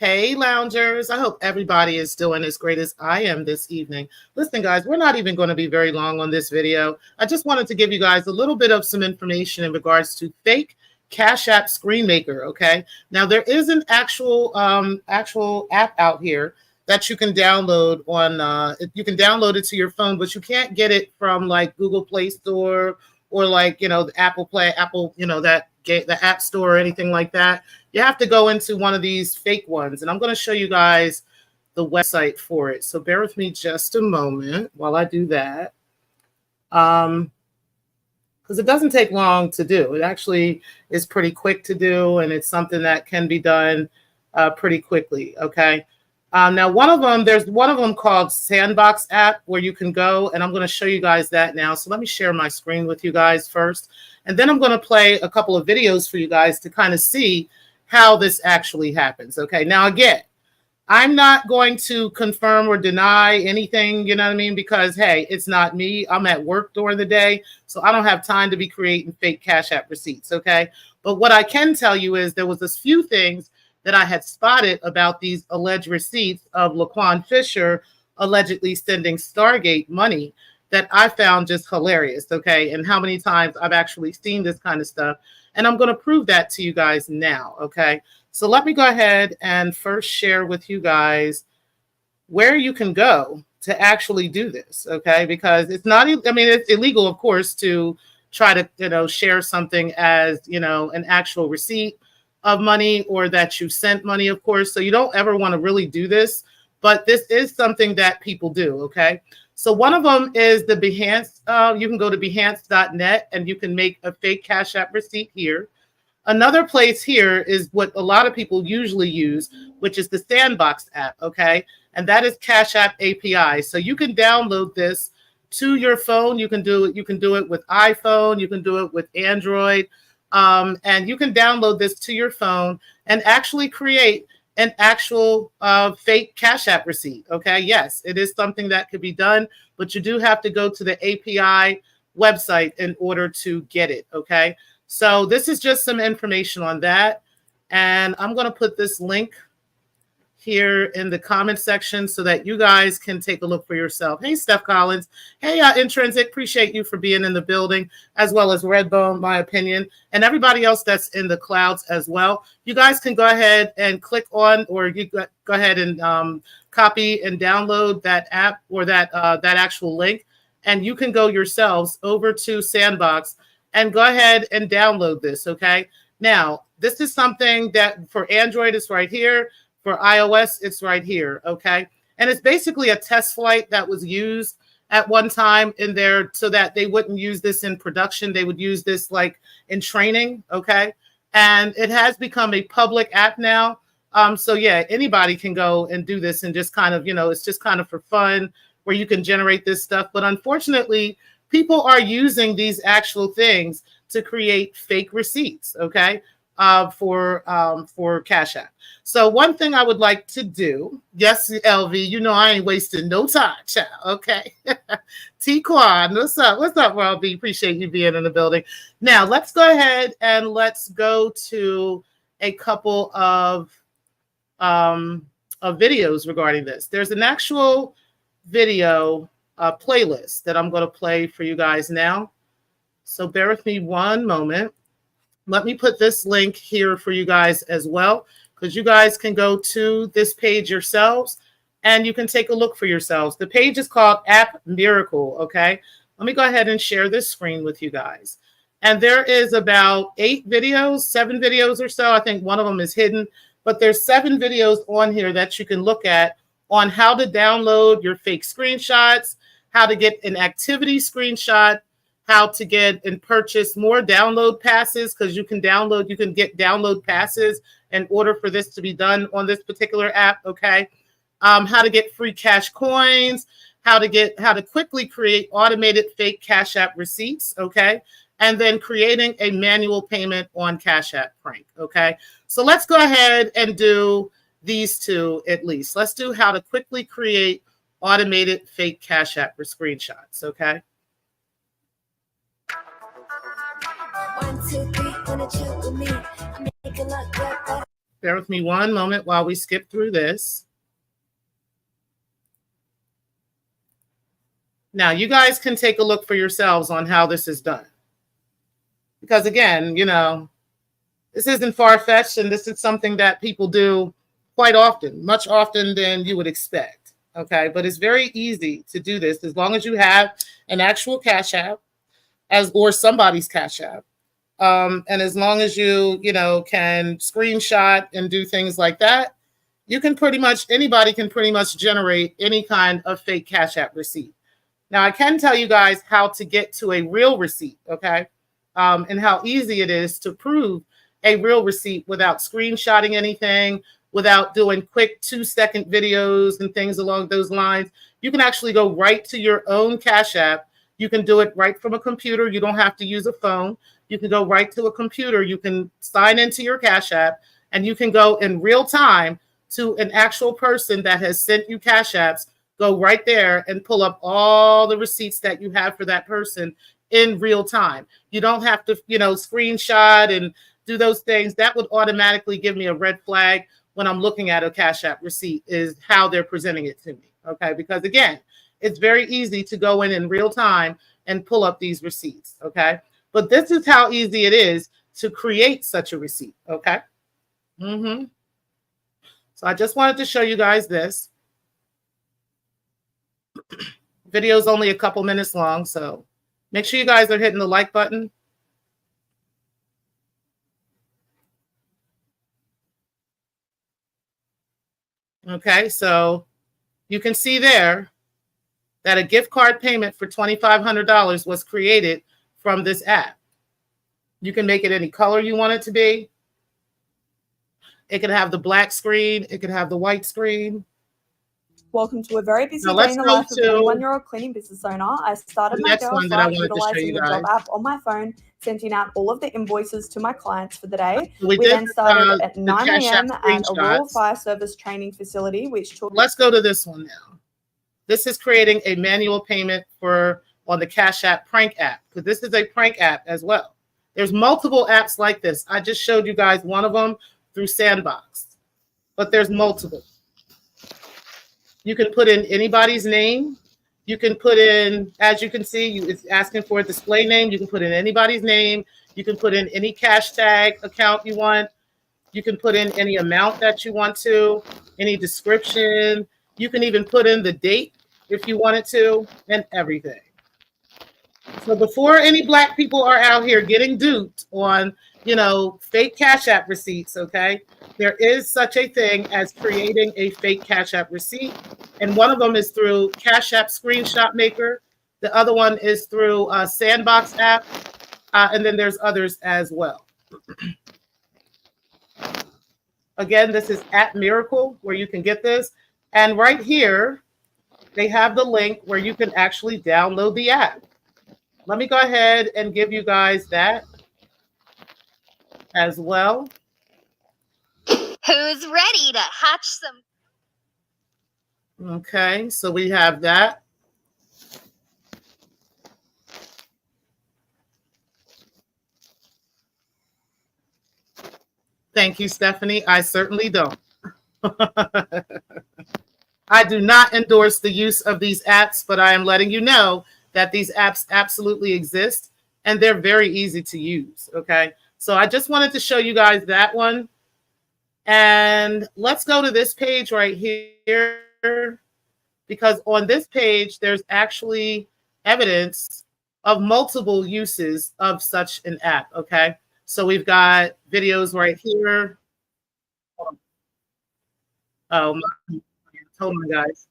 Hey, loungers. I hope everybody is doing as great as I am this evening. Listen, guys, we're not even going to be very long on this video. I just wanted to give you guys a little bit of some information in regards to fake Cash App Screen Maker, okay? Now, there is an actual app out here that you can download you can download it to your phone, but you can't get it from like Google Play Store or like, the Apple, the App Store or anything like that. You have to go into one of these fake ones, and I'm going to show you guys the website for it. So bear with me just a moment while I do that, because it doesn't take long to do. It actually is pretty quick to do, and it's something that can be done pretty quickly. Okay. Now, there's one of them called Sandbox app where you can go, and I'm going to show you guys that now. So let me share my screen with you guys first, and then I'm going to play a couple of videos for you guys to kind of see how this actually happens. Okay. Now, again, I'm not going to confirm or deny anything, you know what I mean? Because, hey, it's not me. I'm at work during the day, so I don't have time to be creating fake Cash App receipts. Okay. But what I can tell you is there was a few things that I had spotted about these alleged receipts of Laquan Fisher allegedly sending Stargate money that I found just hilarious, okay? And how many times I've actually seen this kind of stuff. And I'm going to prove that to you guys now, okay? So let me go ahead and first share with you guys where you can go to actually do this, okay? Because it's not, it's illegal, of course, to try to, share something as, an actual receipt of money or that you sent money, of course. So you don't ever want to really do this, but this is something that people do, okay? So one of them is the Behance. You can go to Behance.net and you can make a fake Cash App receipt here. Another place here is what a lot of people usually use, which is the Sandbox app, okay? And that is Cash App API. So you can download this to your phone. You can do it with iPhone. You can do it with Android. And you can download this to your phone and actually create an actual fake Cash App receipt. Okay. Yes, it is something that could be done, but you do have to go to the API website in order to get it. Okay. So this is just some information on that. And I'm going to put this link here in the comment section so that you guys can take a look for yourself. Hey, Steph Collins. Hey, Intrinsic. Appreciate you for being in the building, as well as Redbone, my opinion, and everybody else that's in the clouds as well. You guys can go ahead and click on, or you go ahead and copy and download that app or that actual link, and you can go yourselves over to Sandbox and go ahead and download this, okay? Now, this is something that for Android is right here. For iOS, it's right here, okay? And it's basically a test flight that was used at one time in there so that they wouldn't use this in production. They would use this like in training, okay? And it has become a public app now. So yeah, anybody can go and do this and just kind of, it's just kind of for fun where you can generate this stuff. But unfortunately, people are using these actual things to create fake receipts, okay? For Cash App. So one thing I would like to do, yes, LV, I ain't wasting no time, child, okay? T-Quan, what's up? What's up, LV? Appreciate you being in the building. Now, let's go ahead and let's go to a couple of videos regarding this. There's an actual video playlist that I'm going to play for you guys now. So bear with me one moment. Let me put this link here for you guys as well, because you guys can go to this page yourselves and you can take a look for yourselves. The page is called App Miracle, okay? Let me go ahead and share this screen with you guys. And there is about 7 videos or so. I think one of them is hidden, but there's 7 videos on here that you can look at on how to download your fake screenshots, how to get an activity screenshot, how to get and purchase more download passes, because you can get download passes in order for this to be done on this particular app, okay? How to get free cash coins, how to quickly create automated fake Cash App receipts, okay? And then creating a manual payment on Cash App prank, okay? So let's go ahead and do these two at least. Let's do how to quickly create automated fake Cash App for screenshots, okay? 1, 2, 3, wanna chill with me. I make it look good. Bear with me one moment while we skip through this. Now, you guys can take a look for yourselves on how this is done. Because again, you know, this isn't far-fetched, and this is something that people do quite often, much often than you would expect. Okay, but it's very easy to do this as long as you have an actual Cash App or somebody's Cash App. And as long as you know, can screenshot and do things like that, you can anybody can pretty much generate any kind of fake Cash App receipt. Now, I can tell you guys how to get to a real receipt, okay? And how easy it is to prove a real receipt without screenshotting anything, without doing quick 2-second videos and things along those lines. You can actually go right to your own Cash App. You can do it right from a computer. You don't have to use a phone. You can go right to a computer. You can sign into your Cash App, and you can go in real time to an actual person that has sent you Cash Apps. Go right there and pull up all the receipts that you have for that person in real time. You don't have to, you know, screenshot and do those things. That would automatically give me a red flag when I'm looking at a Cash App receipt, is how they're presenting it to me. Okay, because again, it's very easy to go in real time and pull up these receipts. Okay, but this is how easy it is to create such a receipt. Okay. So I just wanted to show you guys this. Video is only a couple minutes long, so make sure you guys are hitting the like button. Okay, so you can see there that a gift card payment for $2,500 was created from this app. You can make it any color you want it to be. It can have the black screen. It can have the white screen. Welcome to a very busy day in the life of a 21-year-old cleaning business owner. I started my girl's life utilizing the job app on my phone, sending out all of the invoices to my clients for the day. We then started at 9 a.m. at a rural fire service training facility, which took... Let's go to this one now. This is creating a manual payment on the Cash App prank app, because this is a prank app as well. There's multiple apps like this. I just showed you guys one of them through Sandbox, but there's multiple. You can put in anybody's name. You can put in, as you can see, it's asking for a display name. You can put in anybody's name. You can put in any cash tag account you want. You can put in any amount that you want to, any description. You can even put in the date if you wanted to, and everything. So before any Black people are out here getting duped on, you know, fake Cash App receipts, okay, there is such a thing as creating a fake Cash App receipt. And one of them is through Cash App Screenshot Maker. The other one is through Sandbox app. And then there's others as well. Again, this is at Miracle where you can get this. And right here, they have the link where you can actually download the app. Let me go ahead and give you guys that as well. Who's ready to hatch some? Okay, so we have that. Thank you, Stephanie. I certainly don't. I do not endorse the use of these apps, but I am letting you know that these apps absolutely exist and they're very easy to use. Okay, so I just wanted to show you guys that one. And let's go to this page right here, because on this page, there's actually evidence of multiple uses of such an app. Okay, so we've got videos right here. Oh, hold on, guys.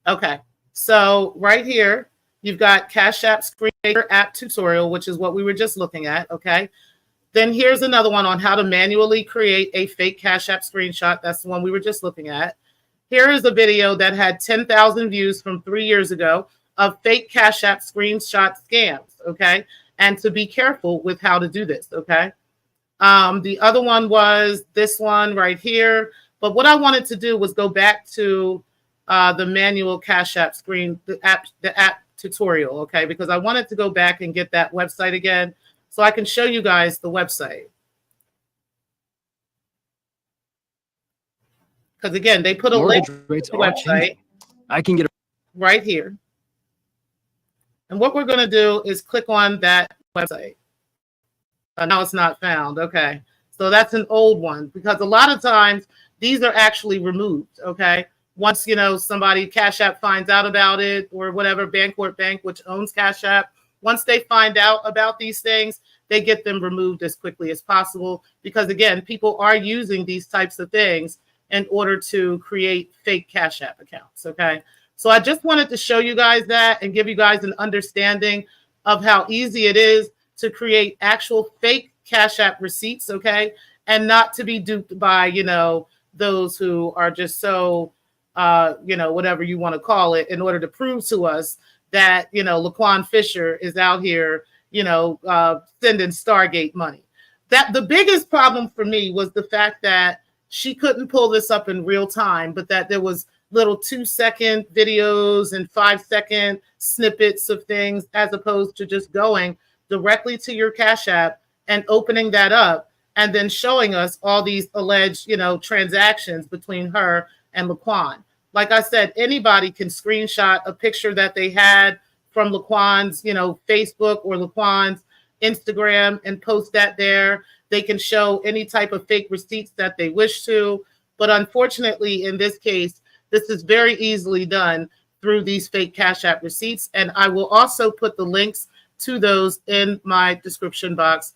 Okay, so right here, you've got Cash App Screen Maker app tutorial, which is what we were just looking at. Okay, then here's another one on how to manually create a fake Cash App screenshot. That's the one we were just looking at. Here is a video that had 10,000 views from 3 years ago of fake Cash App screenshot scams. Okay, and to be careful with how to do this. Okay. The other one was this one right here. But what I wanted to do was go back to the manual Cash App the app tutorial, okay? Because I wanted to go back and get that website again so I can show you guys the website. Because again, they put a link to the website. I can get it right here. And what we're going to do is click on that website. Now it's not found. Okay. So that's an old one, because a lot of times these are actually removed. Okay. Once, you know, somebody, Cash App, finds out about it, or whatever, Bancorp Bank, which owns Cash App, once they find out about these things, they get them removed as quickly as possible. Because again, people are using these types of things in order to create fake Cash App accounts. Okay. So I just wanted to show you guys that and give you guys an understanding of how easy it is to create actual fake Cash App receipts, okay? And not to be duped by, you know, those who are just so, you know, whatever you want to call it, in order to prove to us that, you know, Laquan Fisher is out here, you know, sending Stargate money. That the biggest problem for me was the fact that she couldn't pull this up in real time, but that there was little 2-second videos and 5-second snippets of things, as opposed to just going directly to your Cash App and opening that up and then showing us all these alleged, you know, transactions between her and Laquan. Like I said, anybody can screenshot a picture that they had from Laquan's, you know, Facebook or Laquan's Instagram and post that there. They can show any type of fake receipts that they wish to. But unfortunately, in this case, this is very easily done through these fake Cash App receipts. And I will also put the links to those in my description box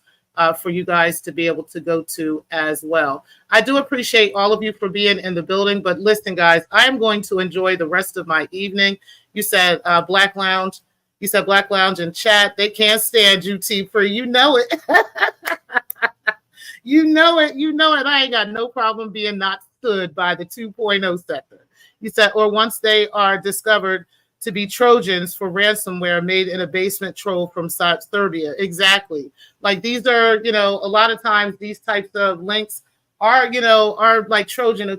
for you guys to be able to go to as well. I do appreciate all of you for being in the building. But listen, guys, I am going to enjoy the rest of my evening. You said Black Lounge. You said Black Lounge in chat. They can't stand you, T-Free. You know it. You know it. You know it. I ain't got no problem being not stood by the 2.0 sector. You said, or once they are discovered to be Trojans for ransomware made in a basement troll from Serbia. Exactly. Like these are, you know, a lot of times these types of links are, you know, are like Trojan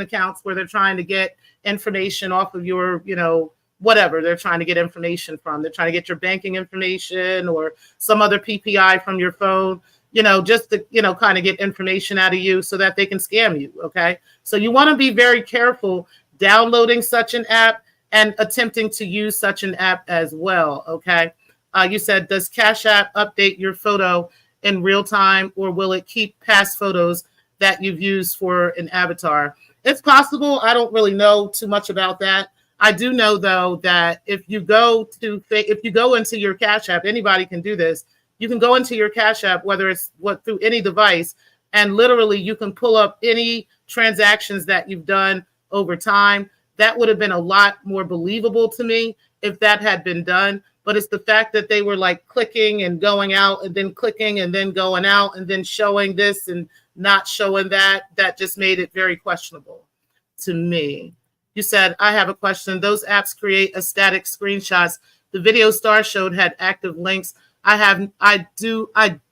accounts where they're trying to get information off of your, you know, whatever they're trying to get information from. They're trying to get your banking information or some other PPI from your phone, you know, just to, you know, kind of get information out of you so that they can scam you. Okay. So you want to be very careful downloading such an app and attempting to use such an app as well. Okay. You said, does Cash App update your photo in real time, or will it keep past photos that you've used for an avatar? It's possible. I don't really know too much about that. I do know, though, that if you go into your Cash App, anybody can do this. You can go into your Cash App, whether it's through any device, and literally you can pull up any transactions that you've done over time. That would have been a lot more believable to me if that had been done. But it's the fact that they were like clicking and going out and then clicking and then going out and then showing this and not showing that, that just made it very questionable to me. You said, I have a question. Those apps create a static screenshots. The video Star showed had active links. I have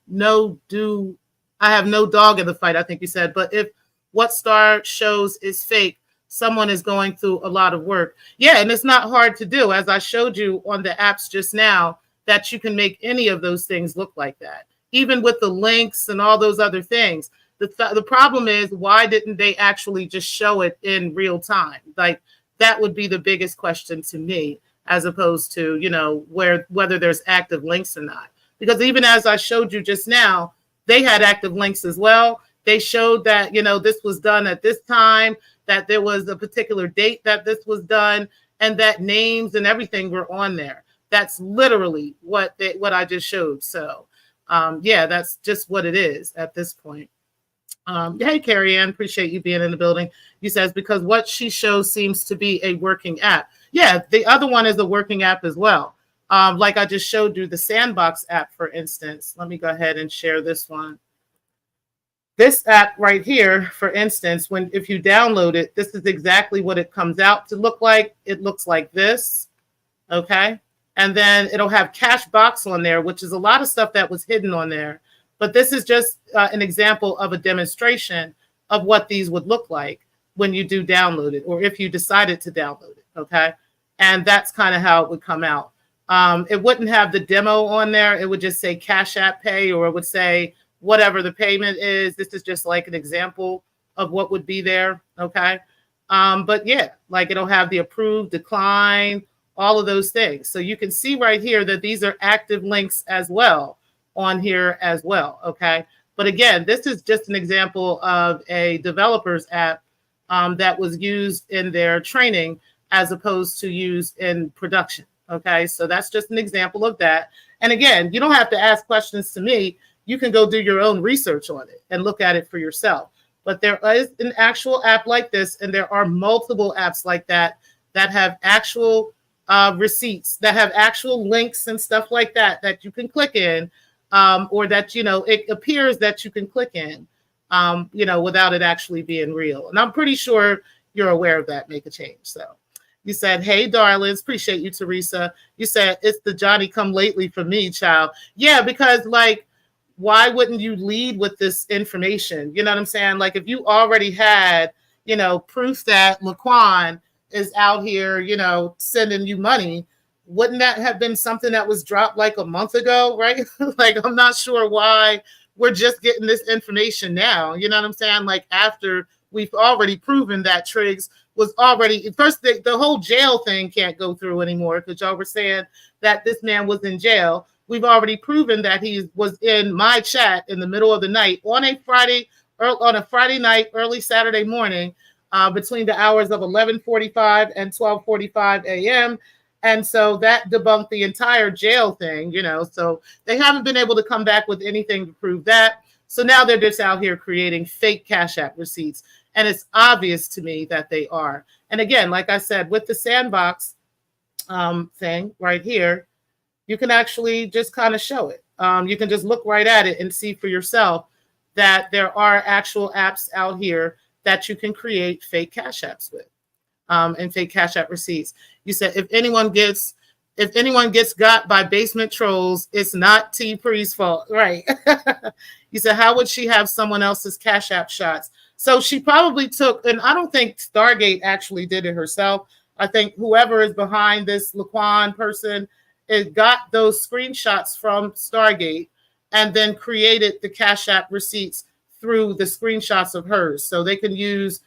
no dog in the fight, I think you said. But if what Star shows is fake, someone is going through a lot of work. Yeah, and it's not hard to do. As I showed you on the apps just now, that you can make any of those things look like that, even with the links and all those other things. The problem is, why didn't they actually just show it in real time? Like, that would be the biggest question to me, as opposed to, you know, whether there's active links or not. Because even as I showed you just now, they had active links as well. They showed that, you know, this was done at this time, that there was a particular date that this was done, and that names and everything were on there. That's literally what I just showed. So, yeah, that's just what it is at this point. Hey, Carrie Ann, appreciate you being in the building. You says, because what she shows seems to be a working app. Yeah, the other one is a working app as well. Like I just showed you, the Sandbox app, for instance. Let me go ahead and share this one. This app right here, for instance, if you download it, this is exactly what it comes out to look like. It looks like this, okay? And then it'll have Cashbox on there, which is a lot of stuff that was hidden on there. But this is just an example of a demonstration of what these would look like when you do download it, or if you decided to download it, okay? And that's kind of how it would come out. It wouldn't have the demo on there. It would just say Cash App Pay, or it would say whatever the payment is. This is just like an example of what would be there, okay? But yeah, like it'll have the approved, decline, all of those things. So you can see right here that these are active links as well on here as well. Okay. But again, this is just an example of a developer's app that was used in their training as opposed to used in production. Okay. So that's just an example of that. And again, you don't have to ask questions to me. You can go do your own research on it and look at it for yourself. But there is an actual app like this, and there are multiple apps like that that have actual receipts, that have actual links and stuff like that that you can click in, or that, it appears that you can click in, without it actually being real. And I'm pretty sure you're aware of that. Make a change. So you said, hey, darlings, appreciate you, Teresa. You said, it's the Johnny come lately for me, child. Yeah, because like, why wouldn't you lead with this information? You know what I'm saying? Like if you already had, proof that Laquan is out here, sending you money, wouldn't that have been something that was dropped like a month ago, right? Like, I'm not sure why we're just getting this information now. You know what I'm saying? Like after we've already proven that Triggs was already, first the whole jail thing can't go through anymore because y'all were saying that this man was in jail. We've already proven that he was in my chat in the middle of the night on a Friday night, early Saturday morning, between the hours of 11:45 and 12:45 a.m. And so that debunked the entire jail thing, So they haven't been able to come back with anything to prove that. So now they're just out here creating fake Cash App receipts. And it's obvious to me that they are. And again, like I said, with the sandbox thing right here, you can actually just kind of show it. You can just look right at it and see for yourself that there are actual apps out here that you can create fake Cash Apps with, and fake Cash App receipts. You said if anyone gets got by basement trolls, it's not T Pre's fault, right? You said, how would she have someone else's Cash App shots? So she probably took, and I don't think Stargate actually did it herself. I think whoever is behind this Laquan person, it got those screenshots from Stargate and then created the Cash App receipts through the screenshots of hers. So they can use,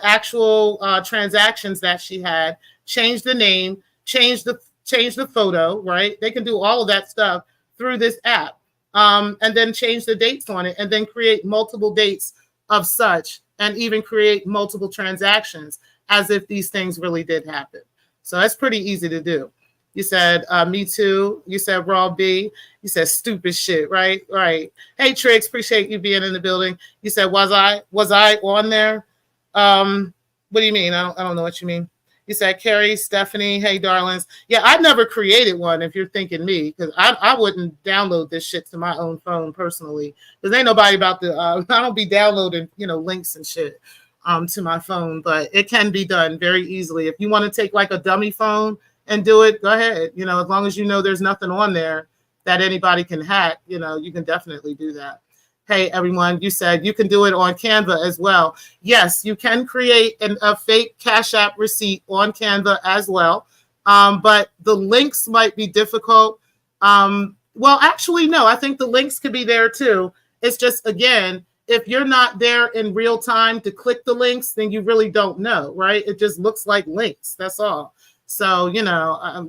actual transactions that she had, change the name, change the photo, right? They can do all of that stuff through this app, and then change the dates on it and then create multiple dates of such and even create multiple transactions as if these things really did happen. So that's pretty easy to do. You said, me too. You said, Raw B. You said, stupid shit, right? Right. Hey, Triggs, appreciate you being in the building. You said, was I on there? What do you mean? I don't know what you mean. You said, Carrie, Stephanie, hey, darlings. Yeah, I never created one, if you're thinking me, because I wouldn't download this shit to my own phone personally, because ain't nobody about to, I don't be downloading, links and shit to my phone, but it can be done very easily. If you want to take like a dummy phone and do it, go ahead. As long as there's nothing on there that anybody can hack, you can definitely do that. Hey, everyone, you said you can do it on Canva as well. Yes, you can create a fake Cash App receipt on Canva as well. But the links might be difficult. Well, actually, no, I think the links could be there too. It's just, again, if you're not there in real time to click the links, then you really don't know, right? It just looks like links. That's all. So,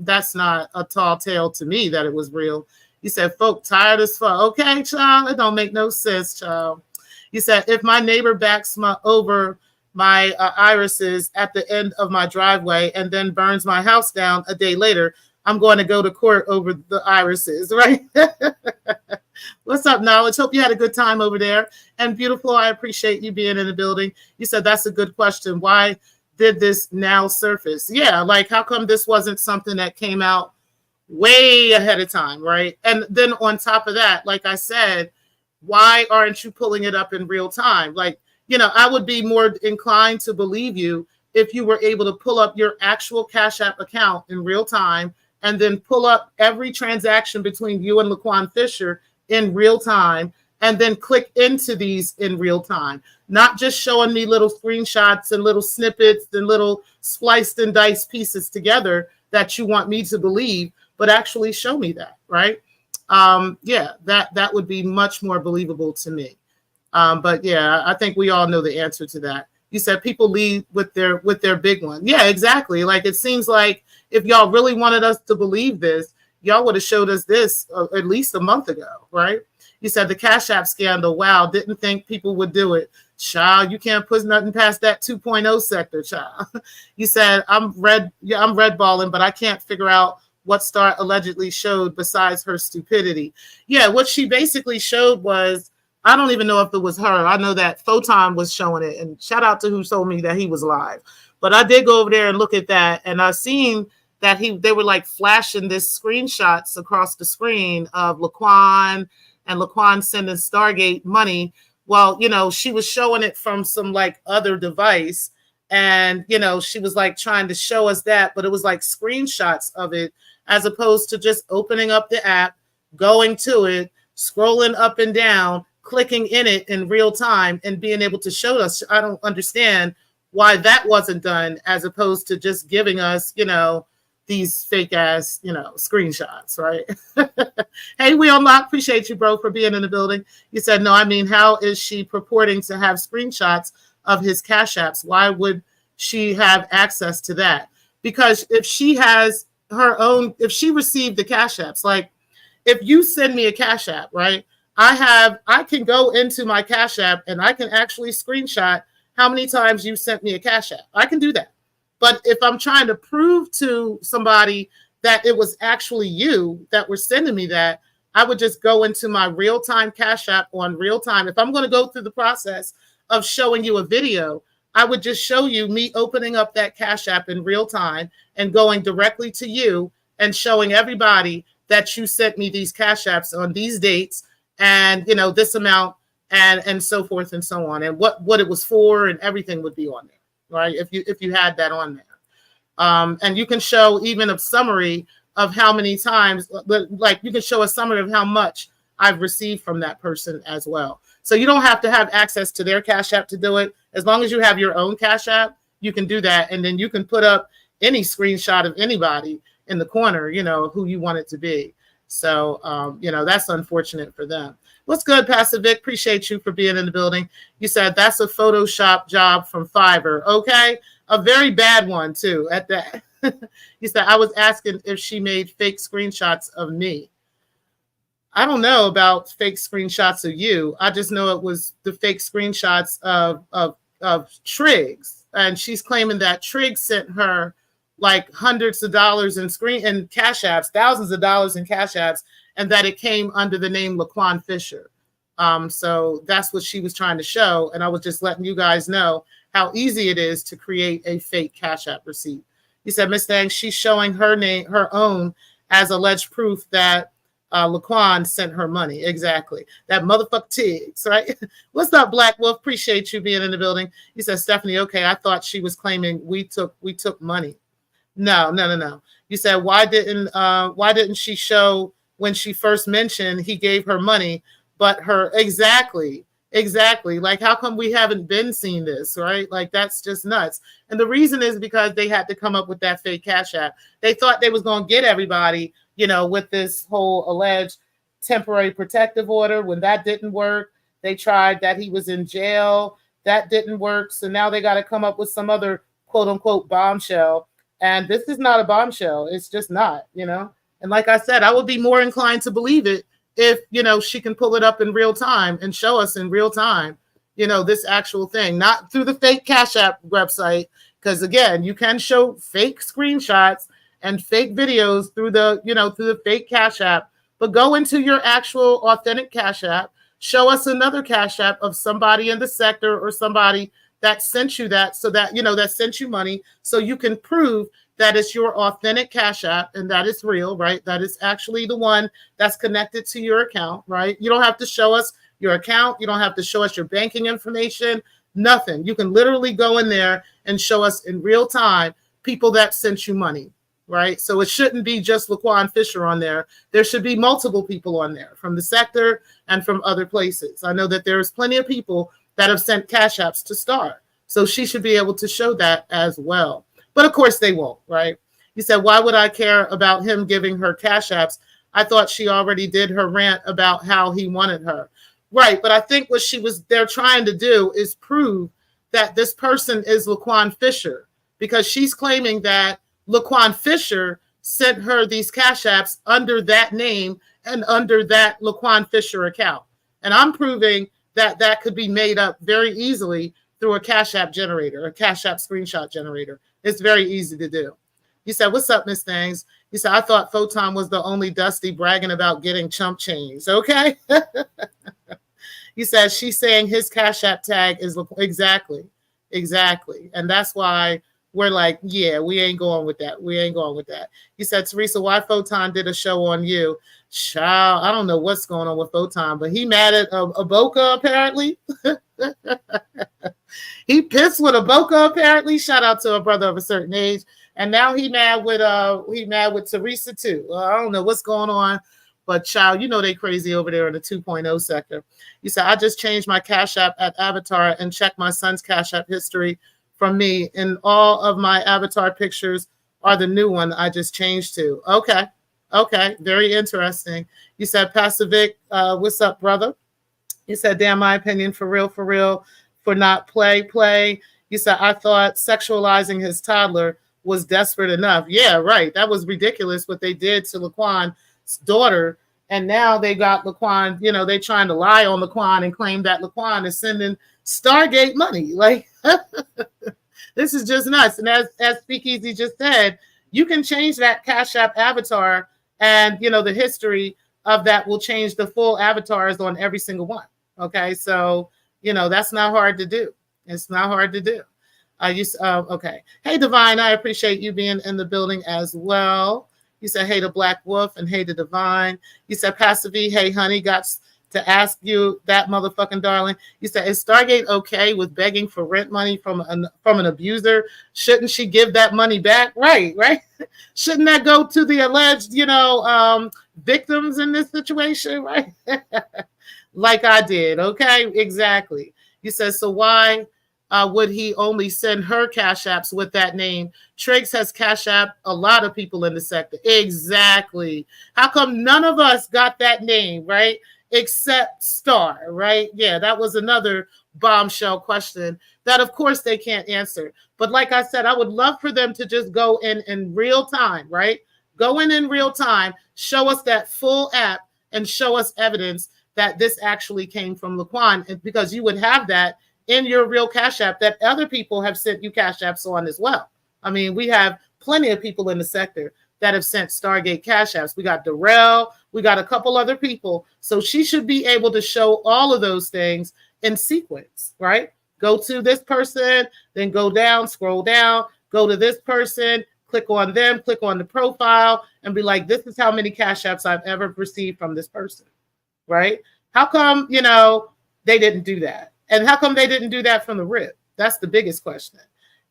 that's not a tall tale to me that it was real. You said, folk tired as fuck. Okay, child, it don't make no sense, child. You said, if my neighbor backs over my irises at the end of my driveway and then burns my house down a day later, I'm going to go to court over the irises, right? What's up, Knowledge? Hope you had a good time over there. And beautiful, I appreciate you being in the building. You said, that's a good question. Why did this now surface? Yeah, like how come this wasn't something that came out way ahead of time, right? And then on top of that, like I said, why aren't you pulling it up in real time? Like, I would be more inclined to believe you if you were able to pull up your actual Cash App account in real time and then pull up every transaction between you and Laquan Fisher in real time and then click into these in real time, not just showing me little screenshots and little snippets and little spliced and diced pieces together that you want me to believe, but actually show me that, right? Yeah, that would be much more believable to me. But yeah, I think we all know the answer to that. You said people lead with their big one. Yeah, exactly. Like, it seems like if y'all really wanted us to believe this, y'all would have showed us this at least a month ago, right? You said the Cash App scandal. Wow, didn't think people would do it. Child, you can't put nothing past that 2.0 sector, child. You said I'm red balling, but I can't figure out what Star allegedly showed besides her stupidity. Yeah, what she basically showed was, I don't even know if it was her. I know that Photon was showing it, and shout out to who told me that he was live. But I did go over there and look at that, and I seen that they were like flashing this screenshots across the screen of Laquan and Laquan sending Stargate money. Well, she was showing it from some like other device, and she was like trying to show us that, but it was like screenshots of it as opposed to just opening up the app, going to it, scrolling up and down, clicking in it in real time, and being able to show us. I don't understand why that wasn't done, as opposed to just giving us, these fake ass, screenshots, right? Hey, we unlock. Appreciate you, bro, for being in the building. You said, no, I mean, how is she purporting to have screenshots of his Cash Apps? Why would she have access to that? Because if she has her own, if she received the Cash Apps, like if you send me a Cash App, right? I can go into my Cash App and I can actually screenshot how many times you sent me a Cash App. I can do that. But if I'm trying to prove to somebody that it was actually you that were sending me that, I would just go into my real-time Cash App on real time. If I'm going to go through the process of showing you a video, I would just show you me opening up that Cash App in real time and going directly to you and showing everybody that you sent me these Cash Apps on these dates and, this amount and so forth and so on, and what it was for, and everything would be on there. Right, if you had that on there, and you can show even a summary of how many times, like you can show a summary of how much I've received from that person as well. So you don't have to have access to their Cash App to do it. As long as you have your own Cash App, you can do that, and then you can put up any screenshot of anybody in the corner, who you want it to be. So that's unfortunate for them. What's good, Pastor Vic? Appreciate you for being in the building. You said that's a Photoshop job from Fiverr. Okay. A very bad one, too, at that. You said, I was asking if she made fake screenshots of me. I don't know about fake screenshots of you. I just know it was the fake screenshots of Triggs. And she's claiming that Triggs sent her like hundreds of dollars in Cash Apps, thousands of dollars in Cash Apps, and that it came under the name Laquan Fisher. So that's what she was trying to show. And I was just letting you guys know how easy it is to create a fake Cash App receipt. You said, Miss Dang, she's showing her own as alleged proof that Laquan sent her money. Exactly. That motherfucker Tiggs, right? What's up, Black Wolf? Appreciate you being in the building. You said, Stephanie, okay, I thought she was claiming we took money. No. You said, why didn't she show when she first mentioned he gave her money, but her exactly. Like, how come we haven't been seeing this, right? Like, that's just nuts. And the reason is because they had to come up with that fake Cash App. They thought they was going to get everybody, with this whole alleged temporary protective order. When that didn't work, they tried that he was in jail. That didn't work. So now they got to come up with some other quote unquote bombshell. And this is not a bombshell. It's just not, And like I said, I would be more inclined to believe it if, she can pull it up in real time and show us in real time, this actual thing, not through the fake Cash App website. Because again, you can show fake screenshots and fake videos through the fake Cash App, but go into your actual authentic Cash App, show us another Cash App of somebody in the sector or somebody that sent you that, so that, that sent you money, so you can prove that it's your authentic Cash App and that it's real, right? That is actually the one that's connected to your account, right? You don't have to show us your account. You don't have to show us your banking information, nothing. You can literally go in there and show us in real time people that sent you money, right? So it shouldn't be just Laquan Fisher on there. There should be multiple people on there from the sector and from other places. I know that there's plenty of people that have sent Cash Apps to Star. So she should be able to show that as well. But of course they won't, right? You said, why would I care about him giving her Cash Apps? I thought she already did her rant about how he wanted her. Right, but I think what they're trying to do is prove that this person is Laquan Fisher, because she's claiming that Laquan Fisher sent her these Cash Apps under that name and under that Laquan Fisher account. And I'm proving that that could be made up very easily through a Cash App generator, a Cash App screenshot generator. It's very easy to do. You said, what's up, Miss Things? You said, I thought Photon was the only Dusty bragging about getting chump chains. Okay. He says, she's saying his Cash App tag is exactly. And that's why we're like, yeah, we ain't going with that. He said, Teresa, why Photon did a show on you? Child, I don't know what's going on with Photon, but he mad at Aboka apparently. He pissed with Aboka apparently. Shout out to a brother of a certain age. And now he mad with Teresa too. I don't know what's going on, but child, you know they crazy over there in the 2.0 sector. He said, I just changed my Cash App at Avatar and checked my son's Cash App history from me, and all of my Avatar pictures are the new one I just changed to. Okay, very interesting. You said, Pastor Vic, what's up, brother? You said, damn, my opinion, for real, for not play. You said, I thought sexualizing his toddler was desperate enough. Yeah, right. That was ridiculous what they did to Laquan's daughter. And now they got Laquan, you know, they trying to lie on Laquan and claim that Laquan is sending Stargate money. Like, this is just nuts. And as Speakeasy just said, you can change that Cash App avatar, and, you know, the history of that will change the full avatars on every single one. Okay. So, you know, that's not hard to do. It's not hard to do. Okay. Hey, Divine, I appreciate you being in the building as well. You said, hey to Black Wolf, and hey to Divine. You said, Pastor V, hey, honey, got to ask you that, motherfucking darling. You said, is Stargate okay with begging for rent money from an abuser? Shouldn't she give that money back? Right. Shouldn't that go to the alleged, you know, victims in this situation, right? Like I did. Okay, exactly. You said, so why would he only send her Cash Apps with that name? Triggs has Cash App a lot of people in the sector. Exactly. How come none of us got that name, right? Except Star, right? Yeah, that was another bombshell question that, of course, they can't answer. But like I said, I would love for them to just go in real time, right? Go in real time, show us that full app, and show us evidence that this actually came from Laquan, because you would have that in your real Cash App that other people have sent you Cash Apps on as well. I mean, we have plenty of people in the sector that have sent Stargate Cash Apps. We got Darrell, we got a couple other people. So she should be able to show all of those things in sequence, right? Go to this person, then go down, scroll down, go to this person, click on them, click on the profile, and be like, this is how many Cash Apps I've ever received from this person, right? How come, you know, they didn't do that? And how come they didn't do that from the rip? That's the biggest question.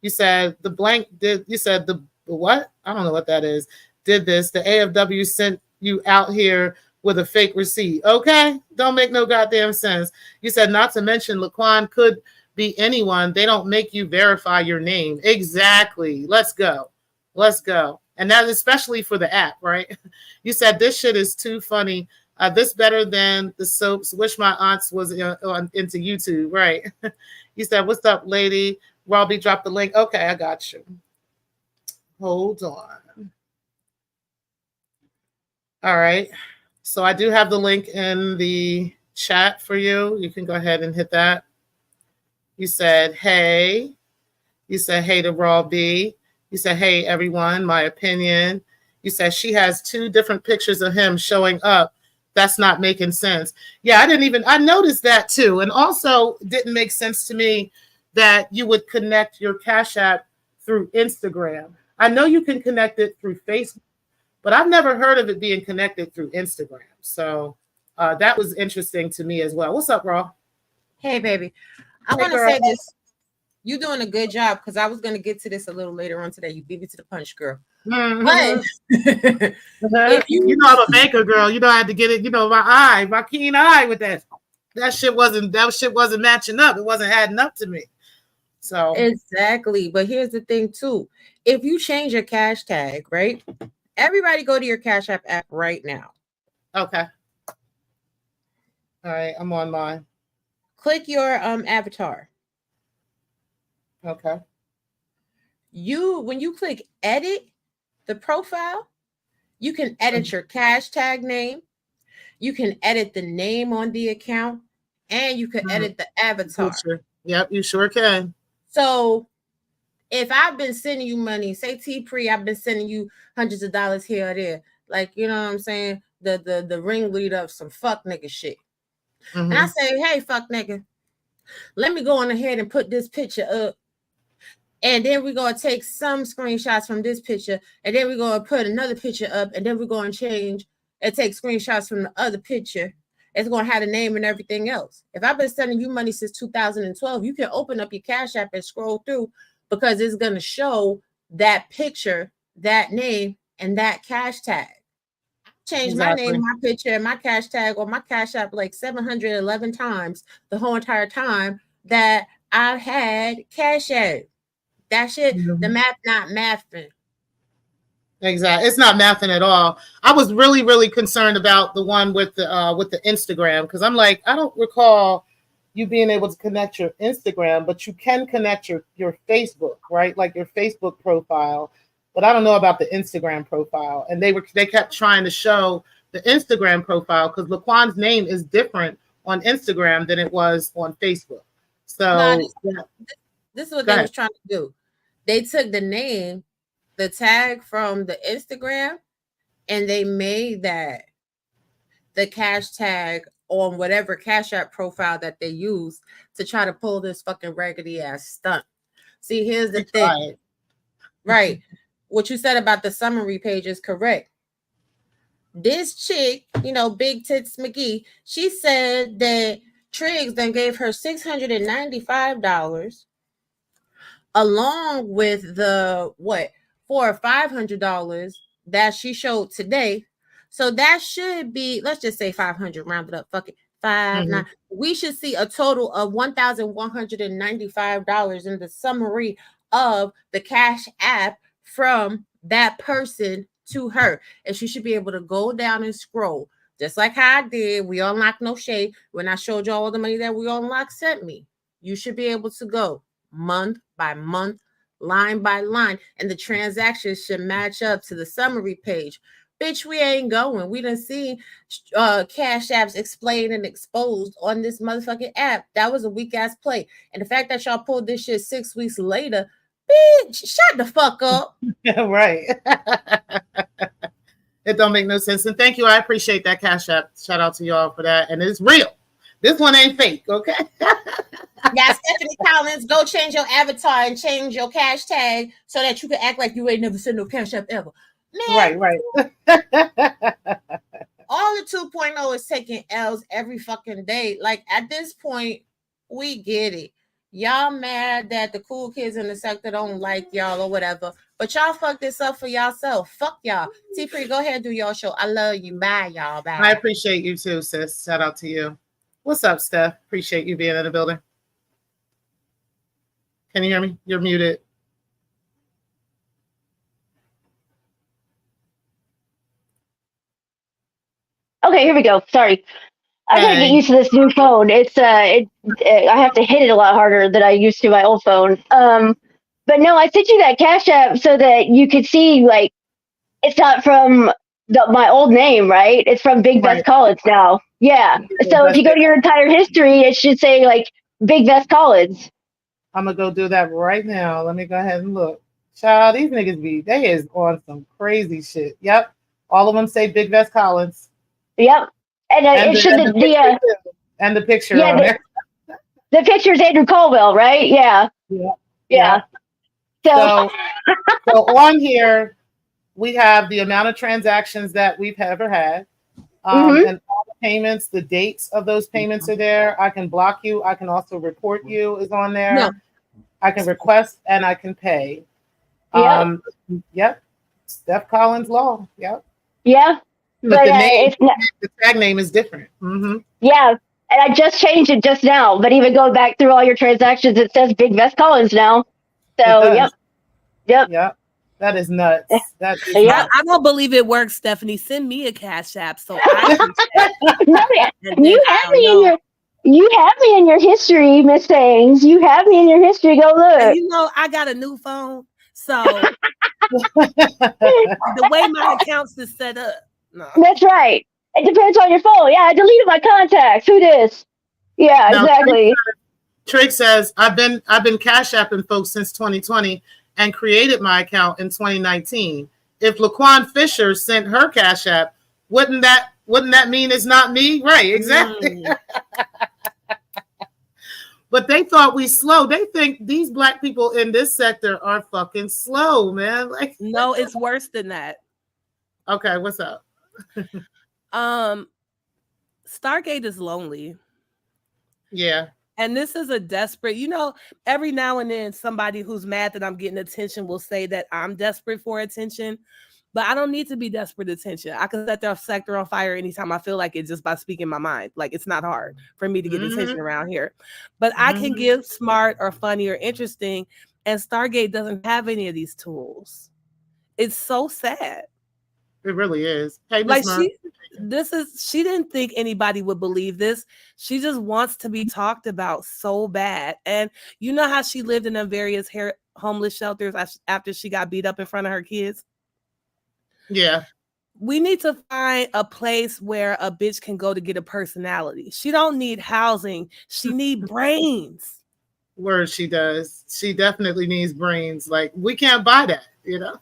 You said the blank did, you said the what? I don't know what that is. Did this. The AFW sent you out here with a fake receipt. Okay. Don't make no goddamn sense. You said, not to mention Laquan could be anyone. They don't make you verify your name. Exactly. Let's go. And that especially for the app, right? You said, this shit is too funny. This better than the soaps. Wish my aunts was into YouTube, right? You said, what's up, lady? Robbie dropped the link. Okay, I got you. Hold on. All right. So I do have the link in the chat for you. You can go ahead and hit that. You said, hey. You said, hey to Raw B. You said, hey, everyone, my opinion. You said, she has 2 different pictures of him showing up. That's not making sense. Yeah, I noticed that too. And also didn't make sense to me that you would connect your Cash App through Instagram. I know you can connect it through Facebook, but I've never heard of it being connected through Instagram. So that was interesting to me as well. What's up, Raw? Hey, baby. I want to say this. You're doing a good job, because I was going to get to this a little later on today. You beat me to the punch, girl. But you know, I'm a banker, girl. You know, I had to get it. You know, my keen eye with that. That shit wasn't matching up. It wasn't adding up to me. So exactly. But here's the thing too. If you change your cash tag, right? Everybody go to your Cash App app right now. Okay. All right, I'm on mine. Click your avatar. Okay. When you click edit the profile, you can edit your cash tag name. You can edit the name on the account, and you can edit the avatar. Yep, you sure can. So if I've been sending you money, say T-Pre, I've been sending you hundreds of dollars here or there, like, you know what I'm saying? The ringleader of some fuck nigga shit. And I say, hey, fuck nigga, let me go on ahead and put this picture up. And then we're going to take some screenshots from this picture. And then we're going to put another picture up. And then we're going to change and take screenshots from the other picture. It's going to have the name and everything else. If I've been sending you money since 2012, you can open up your Cash App and scroll through, because it's going to show that picture, that name, and that cash tag. I changed my name, my picture, and my cash tag on my Cash App like 711 times the whole entire time that I had Cash App. That shit, the math not mathing. Exactly. It's not mathing at all. I was really, really concerned about the one with the Instagram, because I'm like, I don't recall you being able to connect your Instagram, but you can connect your Facebook, right? Like your Facebook profile. But I don't know about the Instagram profile. And they kept trying to show the Instagram profile, because Laquan's name is different on Instagram than it was on Facebook. So this is what they was trying to do. They took the name, the tag from the Instagram, and they made that the cash tag on whatever Cash App profile that they use to try to pull this fucking raggedy ass stunt. See, here's the thing. Right. What you said about the summary page is correct. This chick, Big Tits McGee, she said that Triggs then gave her $695 along with the $400 or $500 that she showed today. So that should be, let's just say 500, round it up, fuck it, 5 We should see a total of $1,195 in the summary of the Cash App from that person to her. And she should be able to go down and scroll, just like how I did. We unlocked no shade. When I showed you all the money that we unlocked sent me, you should be able to go month by month, line by line, and the transactions should match up to the summary page. Bitch, we ain't going. We done seen Cash Apps explained and exposed on this motherfucking app. That was a weak ass play. And the fact that y'all pulled this shit 6 weeks later, bitch, shut the fuck up. Right. It don't make no sense. And thank you. I appreciate that, Cash App. Shout out to y'all for that. And it's real. This one ain't fake, okay? Yeah, Stephanie Collins, go change your avatar and change your cash tag so that you can act like you ain't never sent no Cash App ever. Man, right. All the 2.0 is taking L's every fucking day. Like, at this point, we get it. Y'all mad that the cool kids in the sector don't like y'all or whatever, but y'all fuck this up for y'allself. Fuck y'all. T-Free, go ahead and do your show. I love you. Bye, y'all. Bye. I appreciate you too, sis. Shout out to you. What's up, Steph? Appreciate you being in the building. Can you hear me? You're muted. Okay, here we go. Sorry. I gotta get used to this new phone. I have to hit it a lot harder than I used to my old phone. But no, I sent you that Cash App so that you could see, like, it's not from my old name, right? It's from Big Best Collins now. Yeah. So if you go to your entire history, it should say, like, Big Best Collins. I'm gonna go do that right now. Let me go ahead and look. Child, these niggas they is on some crazy shit. Yep. All of them say Big Best Collins. Yep. And it should and the picture on there. The picture's Andrew Colwell, right? Yeah. Yeah. So on here, we have the amount of transactions that we've ever had. And all the payments, the dates of those payments are there. I can block you. I can also report you is on there. No. I can request and I can pay. Yep. Steph Collins Law. Yep. Yeah. But the tag name is different. Yeah. And I just changed it just now. But even going back through all your transactions, it says Big Best Collins now. So, yep. That is nuts. Nuts. I don't believe it works, Stephanie. Send me a Cash App so I can check. You have me in your You have me in your history, Miss Things. You have me in your history. Go look. And you know, I got a new phone, so the way my accounts is set up. No. That's right. It depends on your phone. Yeah, I deleted my contacts. Who this? Yeah, now, exactly. Trig says, I've been Cash Apping folks since 2020 and created my account in 2019. If Laquan Fisher sent her Cash App, wouldn't that mean it's not me? Right, exactly. But they thought we slow. They think these black people in this sector are fucking slow, man. Like, no, it's worse than that. Okay, what's up? Stargate is lonely. Yeah. And this is a desperate, you know, every now and then somebody who's mad that I'm getting attention will say that I'm desperate for attention. But I don't need to be desperate attention. I can set their sector on fire anytime I feel like it just by speaking my mind. Like, it's not hard for me to get attention around here. But I can give smart or funny or interesting, and Stargate doesn't have any of these tools. It's so sad. It really is. Hey, like she didn't think anybody would believe this. She just wants to be talked about so bad. And you know how she lived in them various homeless shelters after she got beat up in front of her kids? Yeah. We need to find a place where a bitch can go to get a personality. She don't need housing. She need brains. Word, she does. She definitely needs brains. Like, we can't buy that, you know?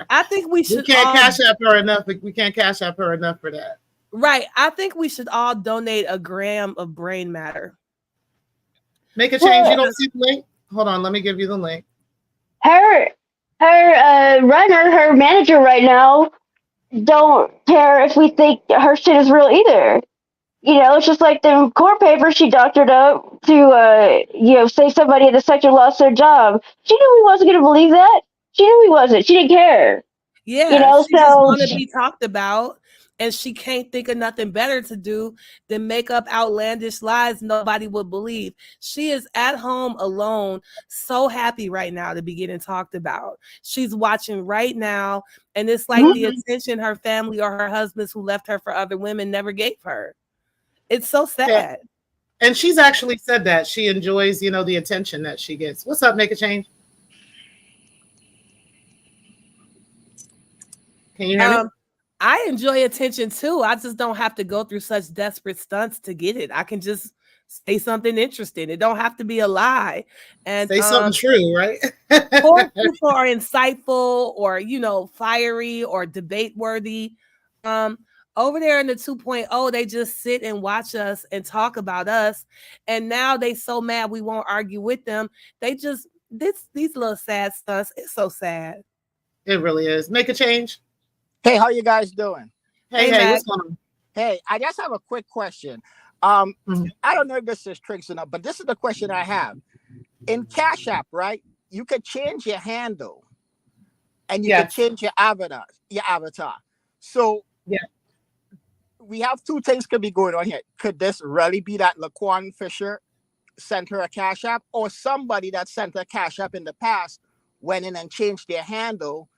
I think we should. We can't cash app her enough. We can't cash app her enough for that. Right. I think we should all donate a gram of brain matter. Make a change. You don't see the link? Hold on. Let me give you the link. Her manager right now don't care if we think her shit is real either. You know, it's just like the court papers she doctored up to, say somebody in the sector lost their job. She knew we wasn't going to believe that. She knew we wasn't. She didn't care. Yeah, she just want to be talked about, and she can't think of nothing better to do than make up outlandish lies nobody would believe. She is at home alone, so happy right now to be getting talked about. She's watching right now, and it's like the attention her family or her husbands who left her for other women never gave her. It's so sad. Yeah. And she's actually said that she enjoys, the attention that she gets. What's up, Make a Change? Can you hear me? I enjoy attention too. I just don't have to go through such desperate stunts to get it. I can just say something interesting. It don't have to be a lie. And say something true, right? Or people are insightful or, fiery or debate worthy. Over there in the 2.0, they just sit and watch us and talk about us. And now they so mad we won't argue with them. They just, these little sad stunts. It's so sad. It really is. Make a change. Hey, how you guys doing? Hey, what's going on? Hey, I just have a quick question. I don't know if this is tricks or not, but this is the question I have. In Cash App, right? You could change your handle and you can change your avatar. So we have two things could be going on here. Could this really be that Laquan Fisher sent her a Cash App, or somebody that sent her Cash App in the past went in and changed their handle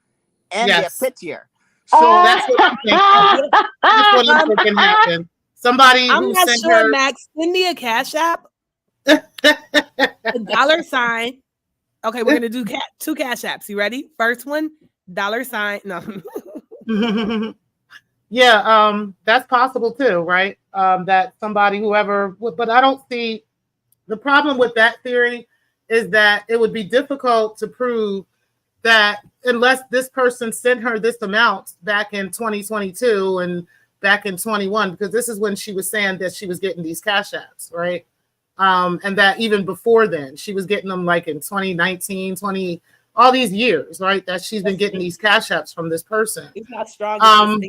and their picture? So that's what I think. That's what I think can happen. Somebody I'm who not sent sure, her... Max. Send me a Cash App. $. Okay, we're gonna do two Cash Apps. You ready? First one, $. No. Yeah, that's possible too, right? That somebody, whoever, but I don't see the problem with that theory is that it would be difficult to prove that unless this person sent her this amount back in 2022 and back in 21, because this is when she was saying that she was getting these Cash Apps, right? And that even before then, she was getting them like in 2019, all these years, right? That she's been getting these Cash Apps from this person. It's not strong.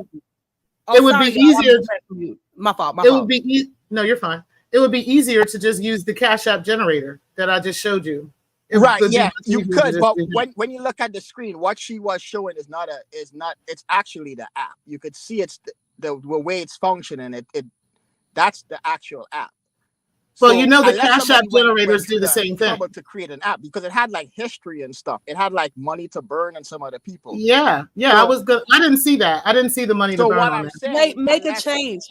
It would be easier. My fault. It would be no, you're fine. It would be easier to just use the Cash App generator that I just showed you. Right, yeah, you could, but when you look at the screen, what she was showing is not. It's actually the app. You could see it's the way it's functioning. It that's the actual app. Well, so, the Cash App generators do the same thing. To create an app because it had like history and stuff. It had like money to burn and some other people. Yeah. So, I was good. I didn't see that. I didn't see the money to burn on it. Make a change.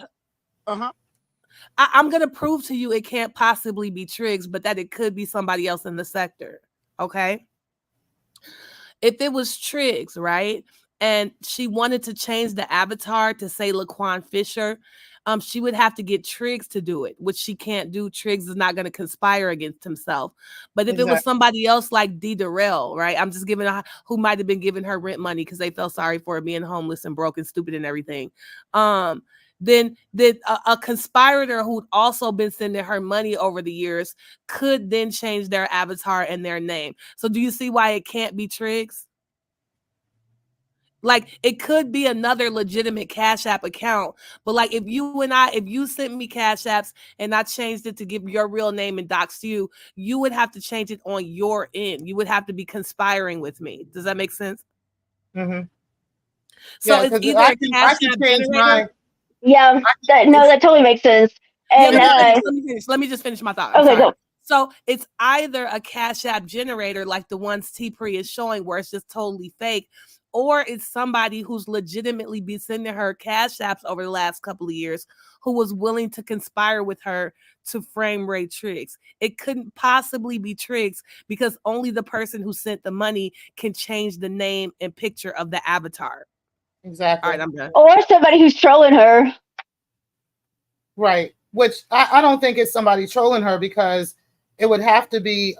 I'm gonna prove to you it can't possibly be Triggs, but that it could be somebody else in the sector. Okay. If it was Triggs, right, and she wanted to change the avatar to say Laquan Fisher, she would have to get Triggs to do it, which she can't do. Triggs is not going to conspire against himself. But if it was somebody else like Dee Durrell, right, I'm just giving her, who might have been giving her rent money because they felt sorry for her being homeless and broke and stupid and everything. Then a conspirator who'd also been sending her money over the years could then change their avatar and their name. So do you see why it can't be Triggs? Like, it could be another legitimate Cash App account, but like if you sent me Cash Apps and I changed it to give your real name and doxed you, you would have to change it on your end. You would have to be conspiring with me. Does that make sense? Mm-hmm. So it's either a Cash App generator. That totally makes sense. And let me just finish my thought. Okay, go. So it's either a Cash App generator like the ones T-Pre is showing where it's just totally fake, or it's somebody who's legitimately been sending her Cash Apps over the last couple of years who was willing to conspire with her to frame Ray Triggs. It couldn't possibly be Triggs because only the person who sent the money can change the name and picture of the avatar. Exactly. All right, I'm done. Or somebody who's trolling her. Right. Which I don't think it's somebody trolling her, because it would have to be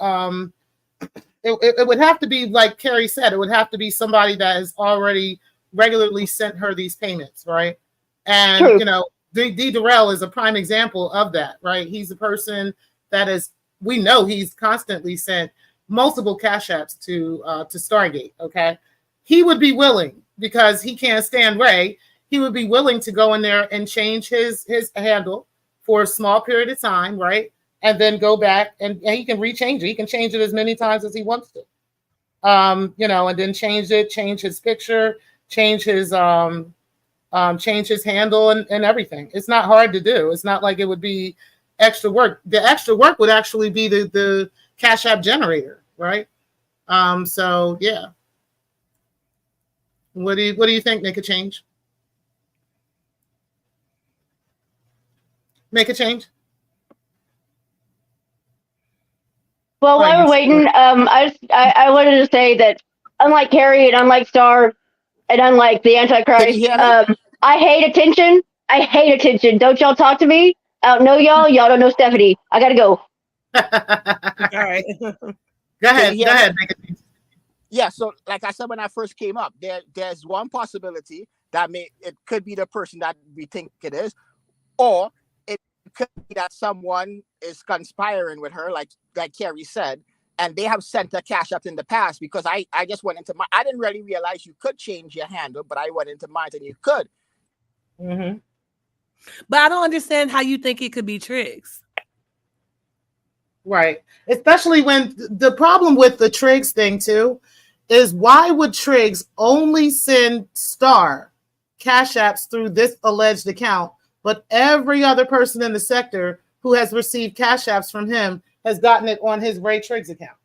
it would have to be like Carrie said, it would have to be somebody that has already regularly sent her these payments, right? And True. you know, Dee Durrell is a prime example of that, right? He's a person that is, we know he's constantly sent multiple Cash Apps to Stargate. Okay, he would be willing, because he can't stand Ray. He would be willing to go in there and change his handle for a small period of time, right? And then go back and he can rechange it. He can change it as many times as he wants to. You know, and then change his picture, change his handle and everything. It's not hard to do. It's not like it would be extra work. The extra work would actually be the Cash App generator, right? So yeah. What do you think? Make a change? Make a change? Well, while we're waiting, I wanted to say that unlike Carrie and unlike Star and unlike the Antichrist, I hate attention. I hate attention. Don't y'all talk to me. I don't know y'all. Y'all don't know Stephanie. I gotta go. All right. Go ahead. Yeah, so like I said when I first came up, there's one possibility that it could be the person that we think it is, or it could be that someone is conspiring with her, like Carrie said, and they have sent a Cash App in the past, because I just went into I didn't really realize you could change your handle, but I went into mine and you could. Mm-hmm. But I don't understand how you think it could be Triggs. Right. Especially when the problem with the Triggs thing too is, why would Triggs only send Star Cash Apps through this alleged account, but every other person in the sector who has received Cash Apps from him has gotten it on his Ray Triggs account?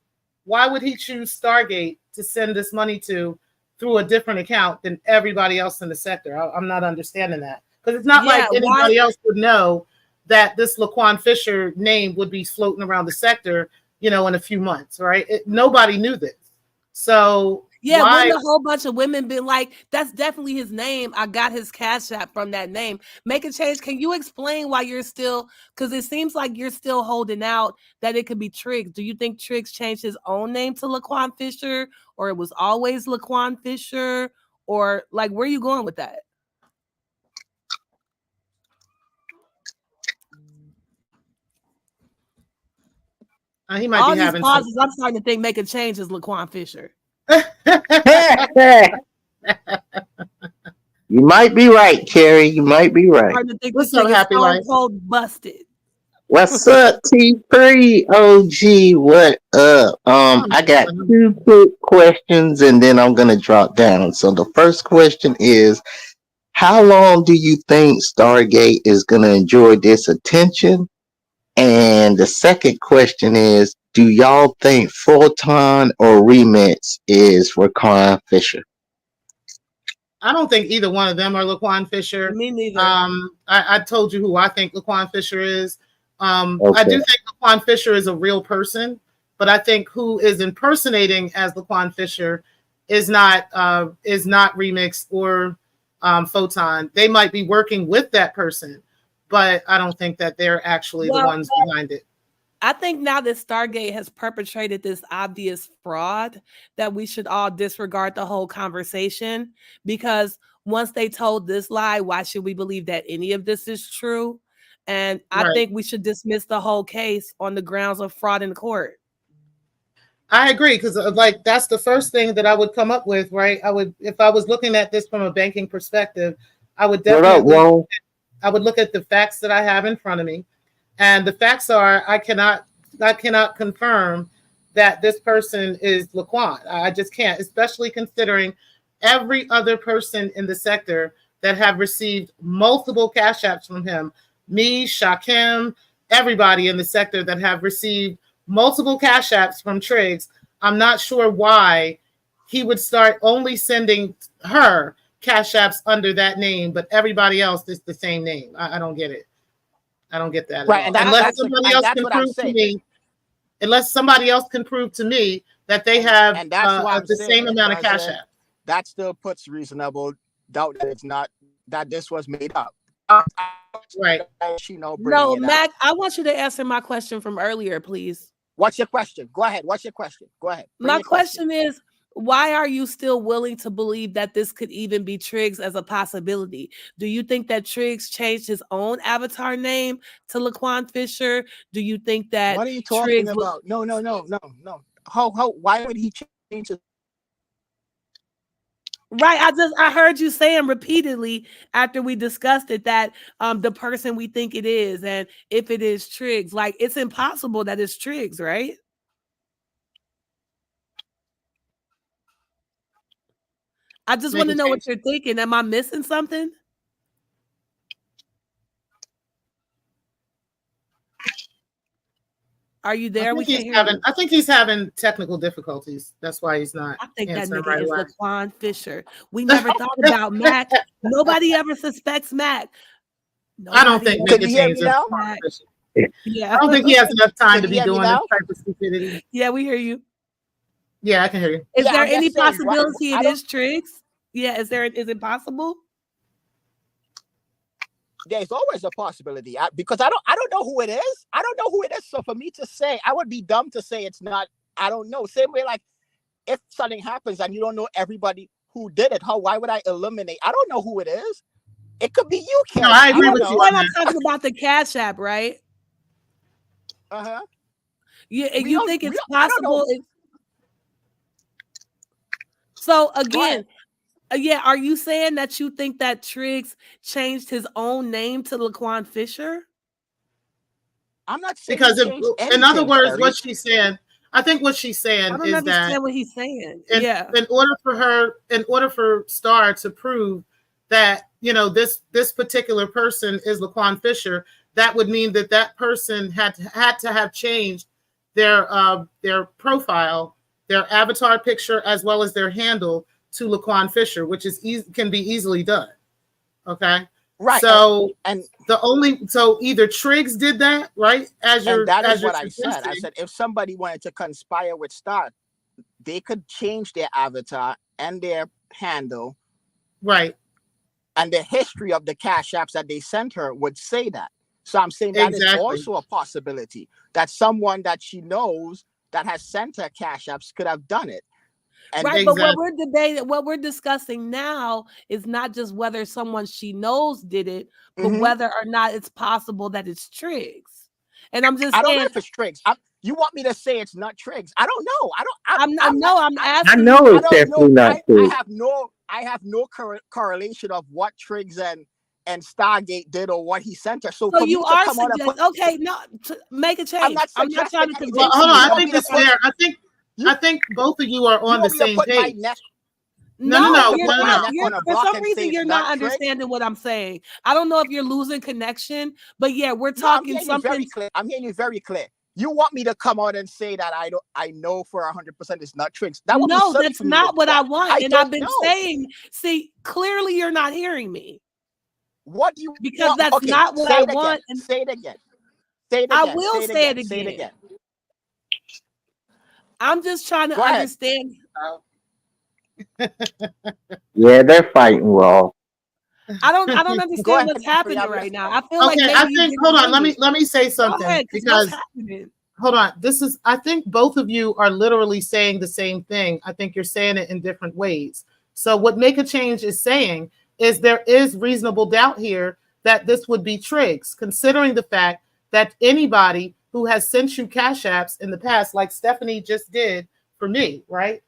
Why would he choose Stargate to send this money to through a different account than everybody else in the sector? I'm not understanding that, because it's not like anybody else would know that this Laquan Fisher name would be floating around the sector, you know, in a few months, right? Nobody knew this. So yeah, wouldn't a whole bunch of women been like, that's definitely his name. I got his Cash App from that name. Make a change. Can you explain why you're still, because it seems like you're still holding out that it could be Triggs. Do you think Triggs changed his own name to Laquan Fisher, or it was always Laquan Fisher, or like, where are you going with that? He might all be these having pauses. I'm starting to think make a change is Laquan Fisher. You might be right, Carrie. You might be right. I'm starting to think What's this up, thing Happy is Life? cold busted. What's up, T3 OG? What up? I got 2 quick questions and then I'm gonna drop down. So the first question is, how long do you think Stargate is gonna enjoy this attention? And the second question is, do y'all think Fulton or Remix is Laquan Fisher? I don't think either one of them are Laquan Fisher. Me neither. I told you who I think Laquan Fisher is. I do think Laquan Fisher is a real person, but I think who is impersonating as Laquan Fisher is not Remix or Photon. They might be working with that person, but I don't think that they're actually the ones behind it. I think now that Stargate has perpetrated this obvious fraud, that we should all disregard the whole conversation, because once they told this lie, why should we believe that any of this is true? And I think we should dismiss the whole case on the grounds of fraud in court. I agree, because like that's the first thing that I would come up with, right? I would, if I was looking at this from a banking perspective, I would definitely look at the facts that I have in front of me. And the facts are, I cannot confirm that this person is Laquan. I just can't, especially considering every other person in the sector that have received multiple cash apps from him. Me, Shakim, everybody in the sector that have received multiple cash apps from Triggs. I'm not sure why he would start only sending her cash apps under that name, but everybody else is the same name. I don't get it. I don't get that. Right, and unless somebody else can prove to me, unless somebody else can prove to me that they have the same amount of cash app. That still puts reasonable doubt that it's not, that this was made up. Right. No, Mac, I want you to answer my question from earlier, please. What's your question? Go ahead. What's your question? Go ahead. My question is, why are you still willing to believe that this could even be Triggs as a possibility? Do you think that Triggs changed his own avatar name to Laquan Fisher? Do you think that what are you talking about? No. Why would he change it? Right. I heard you saying repeatedly after we discussed it that the person we think it is, and if it is Triggs, like it's impossible that it's Triggs, right? I just want to know what you're thinking. Am I missing something? Are you there? I think he's having technical difficulties. That's why he's not. I think that nigga is Laquan Fisher. We never thought about Mac. Nobody ever suspects Mac. I don't think Mac is Laquan Fisher. Yeah, I don't think he has enough time to be doing this type of stupidity. Yeah, we hear you. Yeah, I can hear you. Is there any possibility it is Triggs? Yeah, is it possible? There's always a possibility because I don't know who it is. I don't know who it is. So for me to say, I would be dumb to say it's not. I don't know. Same way, like if something happens and you don't know everybody who did it, why would I eliminate? I don't know who it is. It could be you, Karen. No, I agree with you. I'm talking about the Cash App, right? Yeah, you think it's possible? So again. Yeah, are you saying that you think that Triggs changed his own name to Laquan Fisher? I'm not saying because in other words, what she's saying, I think what she's saying is that I don't understand what he's saying. In order for Star to prove that this particular person is Laquan Fisher, that would mean that person had to have changed their profile, their avatar picture, as well as their handle to Laquan Fisher, which is can be easily done. Okay. Right. So either Triggs did that, right? That is what I said. I said if somebody wanted to conspire with Star, they could change their avatar and their handle. Right. And the history of the cash apps that they sent her would say that. So I'm saying that is also a possibility that someone that she knows that has sent her cash apps could have done it. And right, but what we're discussing now is not just whether someone she knows did it, but whether or not it's possible that it's Triggs. And I'm just I don't know if it's Triggs. You want me to say it's not Triggs? I don't know. I'm asking. I know it's definitely not Triggs. I have no correlation of what Triggs and Stargate did or what he sent her. So you are suggesting, make a change. I'm not trying to convince you. Hold on, I think it's fair. I think both of you are on the same page. No. For some reason, you're not understanding what I'm saying. I don't know if you're losing connection, but yeah, we're talking something. I'm hearing you very clear. You want me to come out and say that I know for 100% it's not Triggs? That would be No, silly that's for me not to what do I that. want. And I've been saying, see, clearly you're not hearing me. What do you because want? that's Okay, not what say I it again. want. And say it again. Say it I again. will say it again. Say it again. I'm just trying to understand. Yeah, they're fighting raw. I don't understand what's happening right now. I feel like maybe I think hold on, let me say something. Go ahead, because what's happening? Hold on. I think both of you are literally saying the same thing. I think you're saying it in different ways. So what Make a Change is saying is there is reasonable doubt here that this would be Triggs, considering the fact that anybody who has sent you cash apps in the past, like Stephanie just did for me, right?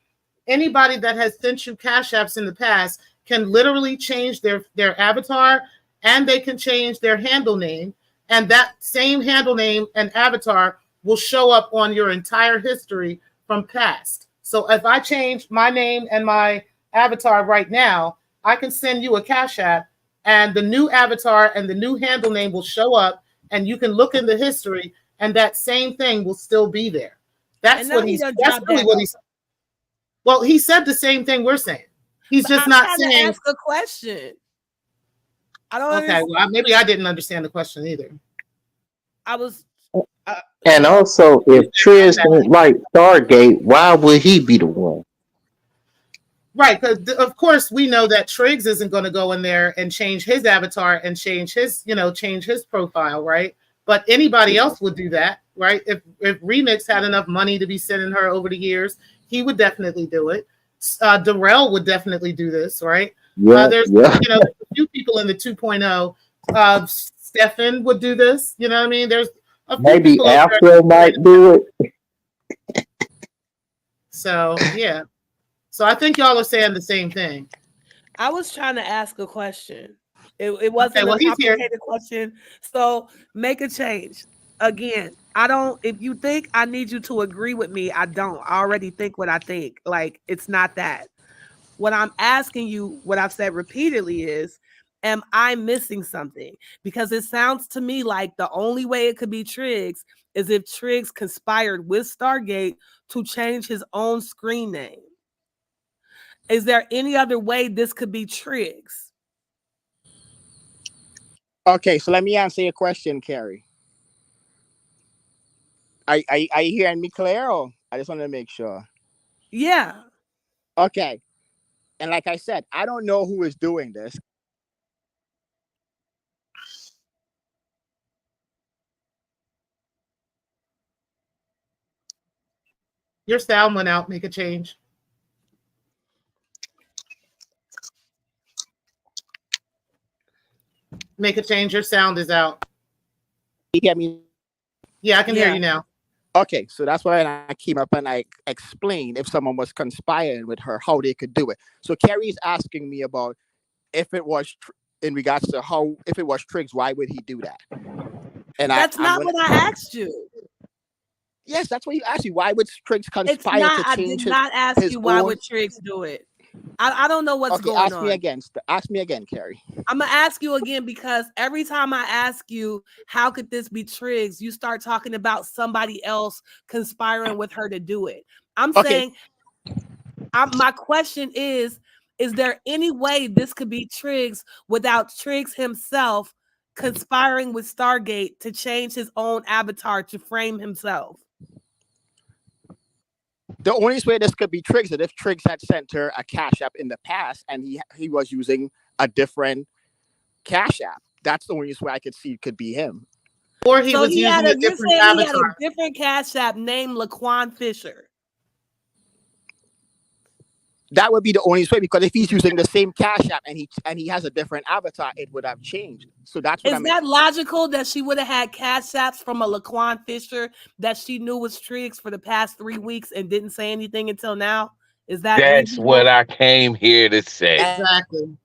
Anybody that has sent you cash apps in the past can literally change their avatar, and they can change their handle name, and that same handle name and avatar will show up on your entire history from past. So if I change my name and my avatar right now, I can send you a cash app, and the new avatar and the new handle name will show up, and you can look in the history, and that same thing will still be there. That's what he's. That's really what he's. Well, he said the same thing we're saying. He's just not saying. To ask a question. I don't. Okay, well, maybe I didn't understand the question either. I was. And also, if Triggs don't like Stargate, why would he be the one? Right, because of course we know that Triggs isn't going to go in there and change his avatar and change his profile, right? But anybody else would do that, right? If Remix had enough money to be sending her over the years, he would definitely do it. Darrell would definitely do this, right? Yeah, there's a few people in the 2.0. Stefan would do this. You know what I mean? There's a few maybe people Afro might do it. So yeah. So I think y'all are saying the same thing. I was trying to ask a question. It wasn't a complicated question. So Make a Change. Again, I don't, if you think I need you to agree with me, I don't. I already think what I think. Like, it's not that. What I'm asking you, what I've said repeatedly is, am I missing something? Because it sounds to me like the only way it could be Triggs is if Triggs conspired with Stargate to change his own screen name. Is there any other way this could be Triggs? Okay, so let me answer your question, Carrie. Are you hearing me clear? Or I just want to make sure. Yeah. Okay. And like I said, I don't know who is doing this. Your sound went out. Make a change. Make a change. Your sound is out. You get me? Yeah, I can hear you now. Okay, so that's why I came up and I explained if someone was conspiring with her, how they could do it. So Carrie's asking me about if it was in regards to how, if it was Triggs, why would he do that? And that's not what I asked you. Yes, that's what you asked me. Why would Triggs conspire to change his? I did not ask you why would Triggs do it. I don't know what's going on. Ask me again. Ask me again, Carrie. I'm gonna ask you again because every time I ask you how could this be Triggs, you start talking about somebody else conspiring with her to do it. I'm saying, my question is there any way this could be Triggs without Triggs himself conspiring with Stargate to change his own avatar to frame himself? The only way this could be Triggs is if Triggs had sent her a cash app in the past and he was using a different cash app. That's the only way I could see it could be him. Or he was using a different avatar. He had a different cash app named Laquan Fisher. That would be the only way, because if he's using the same cash app and he has a different avatar, it would have changed. So that's what Is that logical that she would have had cash apps from a Laquan Fisher that she knew was Triggs for the past 3 weeks and didn't say anything until now? Is that that's reasonable? What I came here to say. Exactly.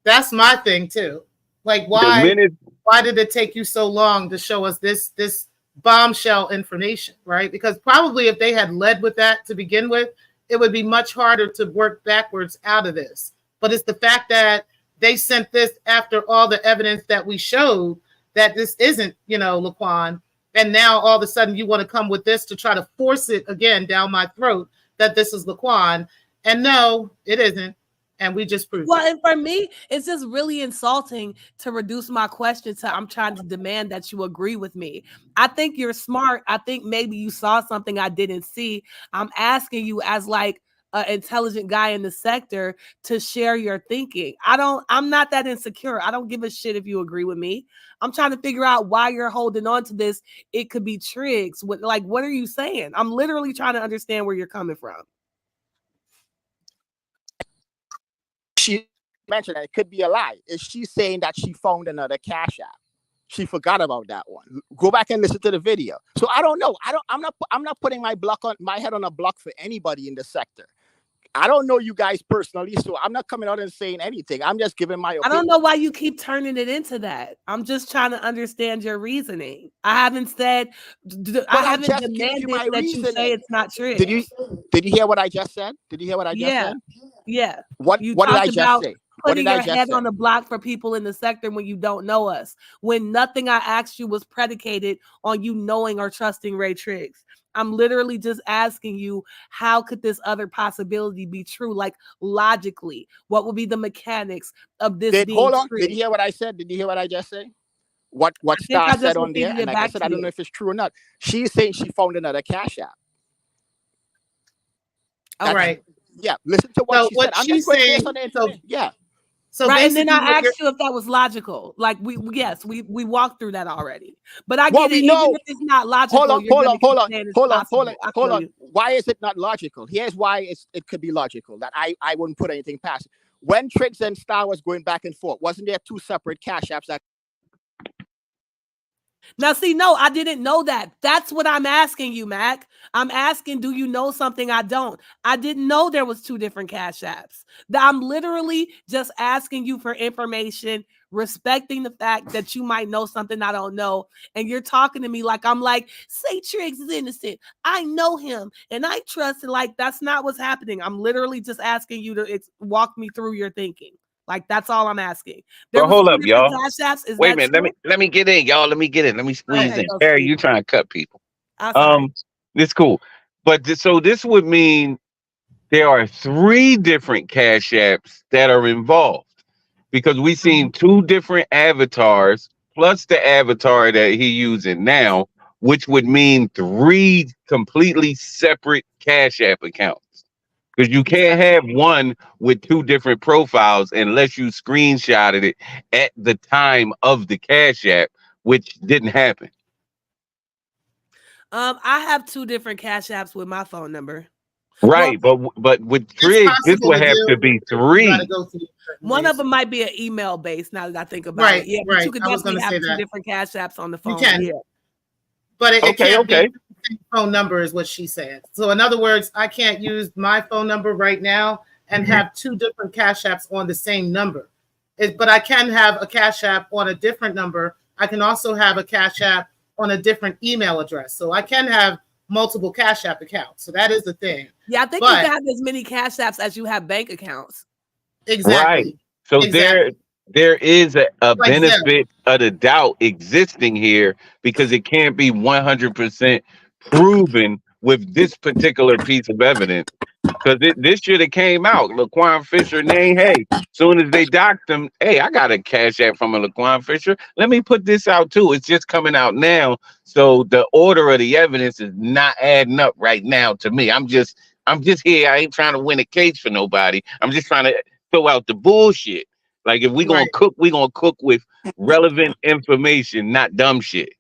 That's my thing too. Like, why did it take you so long to show us this bombshell information, right? Because probably if they had led with that to begin with, it would be much harder to work backwards out of this. But it's the fact that they sent this after all the evidence that we showed that this isn't, Laquan, And now all of a sudden you want to come with this to try to force it again down my throat that this is Laquan. And no, it isn't. And we just proved well, it. and for me, it's just really insulting to reduce my question to I'm trying to demand that you agree with me. I think you're smart. I think maybe you saw something I didn't see. I'm asking you as like an intelligent guy in the sector to share your thinking. I'm not that insecure. I don't give a shit if you agree with me. I'm trying to figure out why you're holding on to this. It could be tricks. What are you saying? I'm literally trying to understand where you're coming from. She mentioned that it could be a lie. Is she saying that she found another Cash App? She forgot about that one. Go back and listen to the video. So I don't know. I'm not putting my head on a block for anybody in the sector. I don't know you guys personally, so I'm not coming out and saying anything. I'm just giving my opinion. I don't know why you keep turning it into that. I'm just trying to understand your reasoning. I haven't said, I haven't demanded that you say it's not true. Did you hear what I just said? Did you hear what I just said? Yeah. What did I just say? Putting your head on the block for people in the sector when you don't know us. When nothing I asked you was predicated on you knowing or trusting Ray Triggs. I'm literally just asking you, how could this other possibility be true? Like logically, what would be the mechanics of this being hold on. true? Did you hear what I said? Did you hear what I just said? What Star said on there? And like I said, I don't know if it's true or not. She's saying she found another Cash App. All right. Yeah, listen to what she said. I'm just going based on the information. Yeah. So right, and then I asked you if that was logical. Like we walked through that already. But I get it. Even if it's not logical, hold on. Why is it not logical? Here's why it could be logical. That I wouldn't put anything past it. When Triggs and Star was going back and forth, wasn't there two separate Cash Apps that? Now, see, no, I didn't know that. That's what I'm asking you, Mac. I'm asking, do you know something I don't? I didn't know there was two different Cash Apps. I'm literally just asking you for information, respecting the fact that you might know something I don't know. And you're talking to me like I'm like, say Triggs is innocent. I know him and I trust it. Like, that's not what's happening. I'm literally just asking you to walk me through your thinking. Like, that's all I'm asking. But hold up, y'all. Wait a minute. True? Let me get in, y'all. Let me get in. Let me squeeze in. Harry, you trying to cut people. It's cool. But so this would mean there are 3 different Cash Apps that are involved because we've seen 2 different avatars plus the avatar that he's using now, which would mean 3 completely separate Cash App accounts. Because you can't have one with 2 different profiles unless you screenshotted it at the time of the Cash App, which didn't happen. I have 2 different Cash Apps with my phone number. Right, well, but with Triggs, this would have to be 3. One of them might be an email based. Now that I think about it, yeah, but you could definitely have 2 different Cash Apps on the phone. You can. Yeah. But it can't be the phone number is what she said. So in other words, I can't use my phone number right now and have 2 different Cash Apps on the same number. But I can have a Cash App on a different number. I can also have a Cash App on a different email address. So I can have multiple Cash App accounts. So that is the thing. Yeah, I think you can have as many Cash Apps as you have bank accounts. Exactly. Right. So there is a benefit of the doubt existing here because it can't be 100% proven with this particular piece of evidence. Because this should have came out. Laquan Fisher name, hey, soon as they docked him, hey, I got a Cash App from a Laquan Fisher. Let me put this out too. It's just coming out now. So the order of the evidence is not adding up right now to me. I'm just here. I ain't trying to win a case for nobody. I'm just trying to throw out the bullshit. Like if we're gonna cook, we're gonna cook with relevant information, not dumb shit.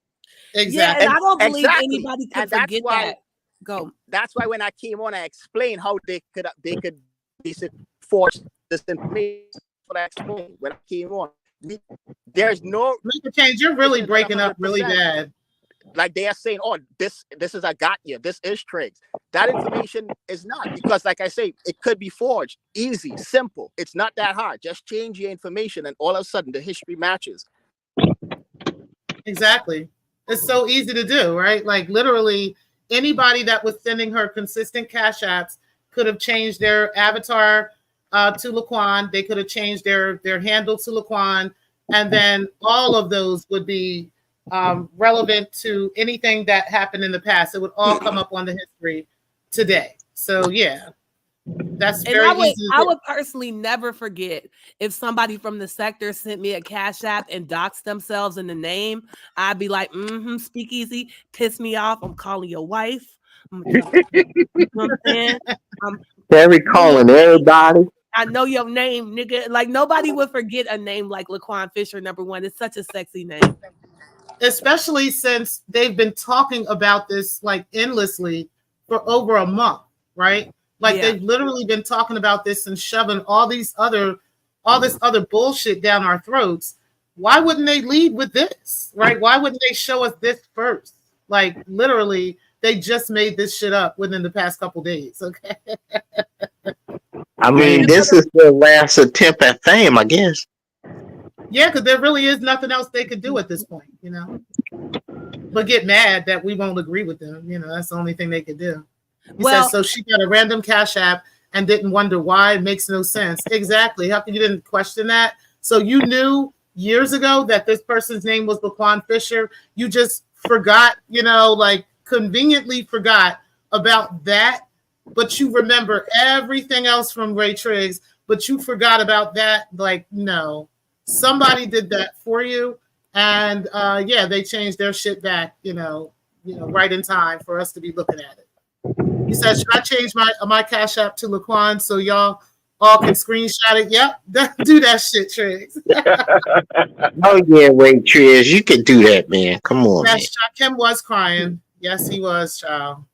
Exactly. Yeah, and I don't believe anybody could forget that. Go. That's why when I came on, I explained how they could forge this information. What I explained when I came on. There's no make a change. You're really breaking up really bad. Like they are saying, oh, this is a got you. This is Triggs. That information is not, because like I say, it could be forged. Easy, simple. It's not that hard. Just change your information and all of a sudden the history matches. Exactly. It's so easy to do, right? Like literally anybody that was sending her consistent Cash Apps could have changed their avatar to Laquan. They could have changed their handle to Laquan. And then all of those would be relevant to anything that happened in the past. It would all come up on the history today. So yeah, that's very easy. I would personally never forget if somebody from the sector sent me a Cash App and doxed themselves in the name. I'd be like, speakeasy, piss me off. I'm calling your wife. You know what I'm saying? Terry calling everybody. I know your name, nigga. Like nobody would forget a name like Laquan Fisher, number one. It's such a sexy name. Especially since they've been talking about this like endlessly for over a month, right? Like they've literally been talking about this and shoving all this other bullshit down our throats. Why wouldn't they lead with this, right? Why wouldn't they show us this first? Like literally, they just made this shit up within the past couple days. Okay. I mean, this is their last attempt at fame, I guess. Yeah, because there really is nothing else they could do at this point, but get mad that we won't agree with them. That's the only thing they could do. He says, so she got a random Cash App and didn't wonder why. It makes no sense. Exactly. How come you didn't question that? So you knew years ago that this person's name was Laquan Fisher. You just forgot, like conveniently forgot about that. But you remember everything else from Ray Triggs, but you forgot about that. Like, no, somebody did that for you. And they changed their shit back, right in time for us to be looking at it. He said, should I change my Cash App to Laquan so y'all all can screenshot it? Yep, do that shit, Triggs. Oh yeah, wait, Triggs, you can do that, man. Come on, yes, man. Kim was crying. Yes, he was, child.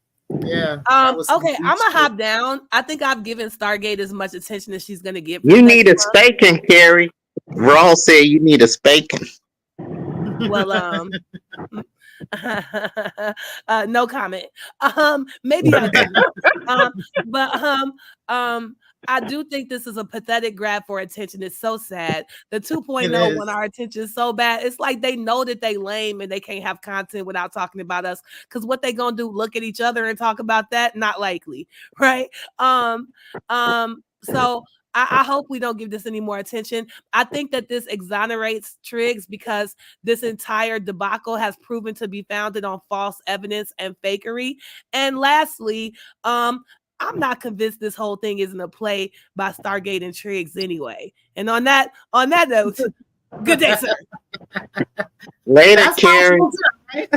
Yeah. Okay, I'm gonna hop down. I think I've given Stargate as much attention as she's gonna get. You need a spanking, Carrie. Ross said you need a spanking. Well, no comment. Maybe I do. But I do think this is a pathetic grab for attention. It's so sad. The 2.0 won our attention so bad. It's like they know that they lame and they can't have content without talking about us. Because what they gonna do? Look at each other and talk about that? Not likely, right? So I hope we don't give this any more attention. I think that this exonerates Triggs because this entire debacle has proven to be founded on false evidence and fakery. And lastly, I'm not convinced this whole thing isn't a play by Stargate and Triggs anyway. And on that note, good day, sir. Later, Carrie. Right?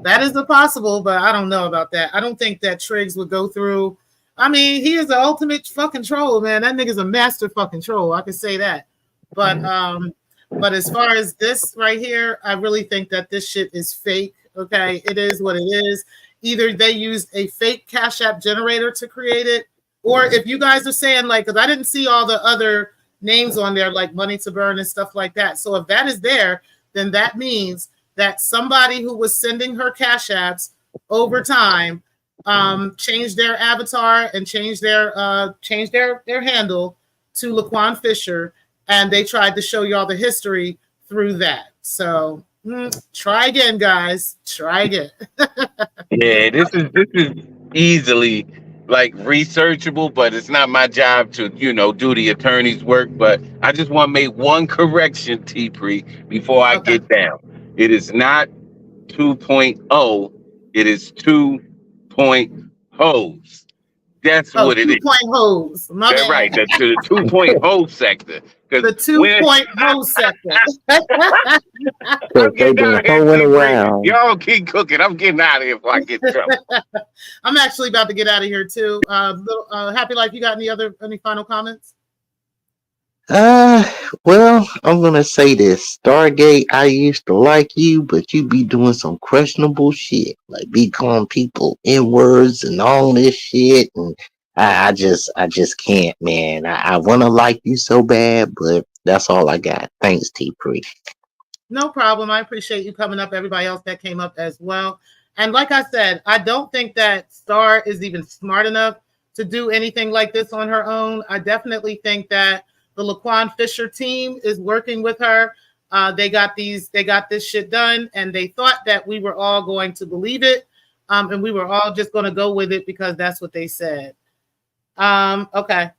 That is possible, but I don't know about that. I don't think that Triggs would go through. I mean, he is the ultimate fucking troll, man. That nigga's a master fucking troll. I can say that. But as far as this right here, I really think that this shit is fake. Okay, it is what it is. Either they used a fake Cash App generator to create it, or if you guys are saying like, because I didn't see all the other names on there like Money to Burn and stuff like that. So if that is there, then that means that somebody who was sending her Cash Apps over time changed their avatar and changed their handle to Laquan Fisher, and they tried to show y'all the history through that. So try again, guys. Try again. Yeah, this is easily like researchable, but it's not my job to do the attorney's work. But I just want to make one correction, T-Pre, before I get down. It is not 2.0. It is 2.0s. That's what it is. 2.0s. That's right. That's the 2.0 sector. The 2.0 sector. I'm getting out of here. Y'all keep cooking. I'm getting out of here before I get in trouble. I'm actually about to get out of here too. Happy Life, you got any final comments? Well, I'm gonna say this. Stargate, I used to like you, but you be doing some questionable shit. Like be calling people N-words and all this shit. And I just can't, man. I wanna like you so bad, but that's all I got. Thanks, T-Pre. No problem. I appreciate you coming up, everybody else that came up as well. And like I said, I don't think that Star is even smart enough to do anything like this on her own. I definitely think that the Laquan Fisher team is working with her. They got this shit done, and they thought that we were all going to believe it, and we were all just going to go with it because that's what they said. Okay.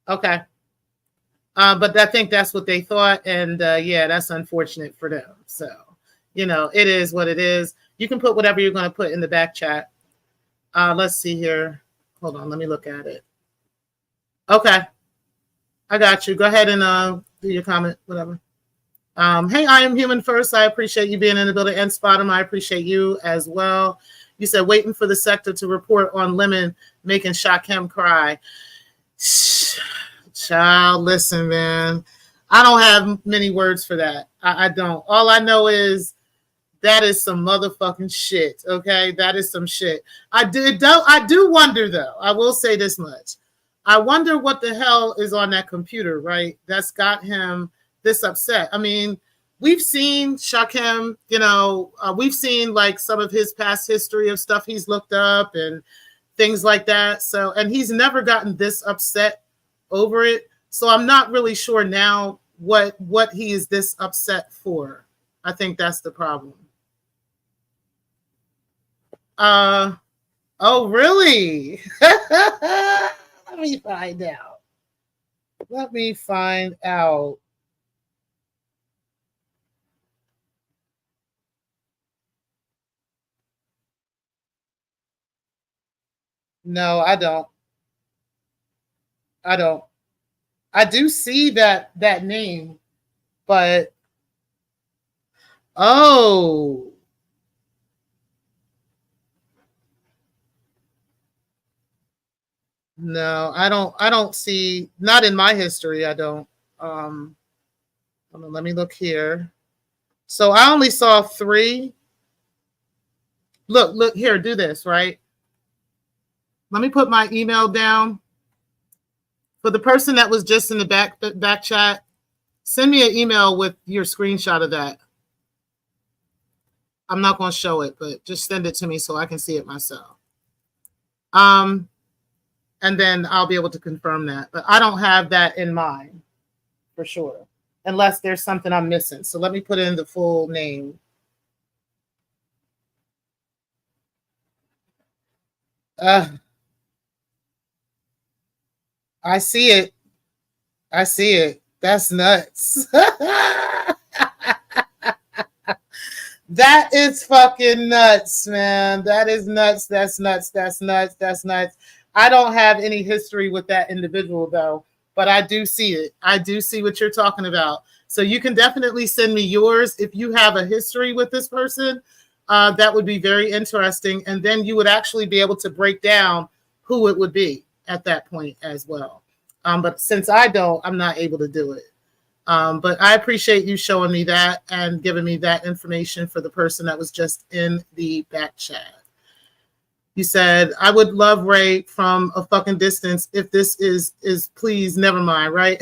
But I think that's what they thought, and that's unfortunate for them. So You know, it is what it is. You can put whatever you're going to put in the back chat. Let's see here. Hold on, let me look at it. Okay, I got you. Go ahead and do your comment, whatever. Hey, I am human first. I appreciate you being in the building. And Spottum, I appreciate you as well. You said waiting for the sector to report on Lemon making Shakem cry. Child, listen, man. I don't have many words for that. I don't. All I know is that is some motherfucking shit. Okay, that is some shit. I do wonder though. I will say this much. I wonder what the hell is on that computer, right? That's got him this upset. I mean, we've seen Shakem, you know, we've seen like some of his past history of stuff he's looked up and things like that. So, and he's never gotten this upset over it. So I'm not really sure now what he is this upset for. I think that's the problem. Oh, really? Let me find out. Let me find out. No, I don't. I don't. I do see that name, but oh. No, I don't see, not in my history, I don't. Let me look here. So I only saw 3. Look here, do this, right? Let me put my email down. For the person that was just in the back chat, send me an email with your screenshot of that. I'm not going to show it, but just send it to me so I can see it myself. And then I'll be able to confirm that. But I don't have that in mind for sure, unless there's something I'm missing. So let me put in the full name. I see it. I see it. That's nuts. That is fucking nuts, man. That is nuts. That's nuts. That's nuts. That's nuts. I don't have any history with that individual, though, but I do see it. I do see what you're talking about. So you can definitely send me yours if you have a history with this person. That would be very interesting. And then you would actually be able to break down who it would be at that point as well. But since I don't, I'm not able to do it. But I appreciate you showing me that and giving me that information for the person that was just in the back chat. You said, I would love Ray from a fucking distance. If this is please, never mind, right?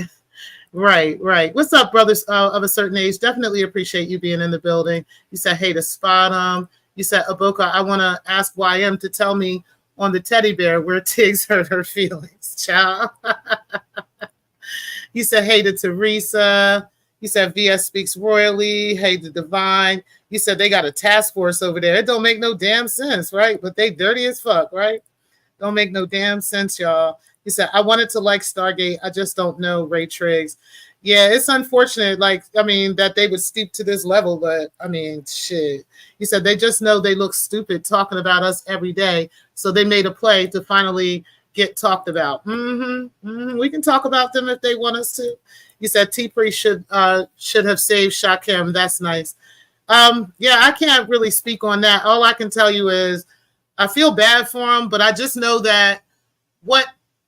Right. What's up, brothers of a certain age? Definitely appreciate you being in the building. You said, hey, to Spot. You said, Aboka, I want to ask YM to tell me on the teddy bear where Tiggs hurt her feelings, child. You said, hey to Teresa. You said, VS speaks royally. Hey to Divine. You said they got a task force over there. It don't make no damn sense, right? But they dirty as fuck, right? Don't make no damn sense, y'all. You said, I wanted to like Stargate. I just don't know Ray Triggs. Yeah, it's unfortunate. Like, I mean, that they would stoop to this level, but I mean, shit. You said they just know they look stupid talking about us every day. So they made a play to finally get talked about. We can talk about them if they want us to. You said T-Pre should have saved Shakem. That's nice. Yeah, I can't really speak on that. All I can tell you is I feel bad for him, but I just know that what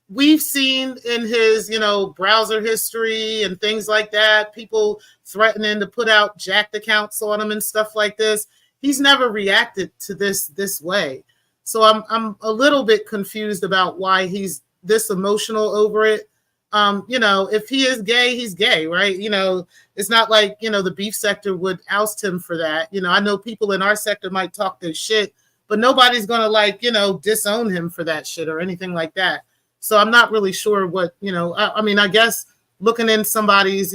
we've seen in his, browser history and things like that, people threatening to put out jacked accounts on him and stuff like this, he's never reacted to this way. So I'm a little bit confused about why he's this emotional over it. If he is gay, he's gay, right? It's not like, the beef sector would oust him for that. I know people in our sector might talk their shit, but nobody's going to disown him for that shit or anything like that. So I'm not really sure what, I guess looking in somebody's,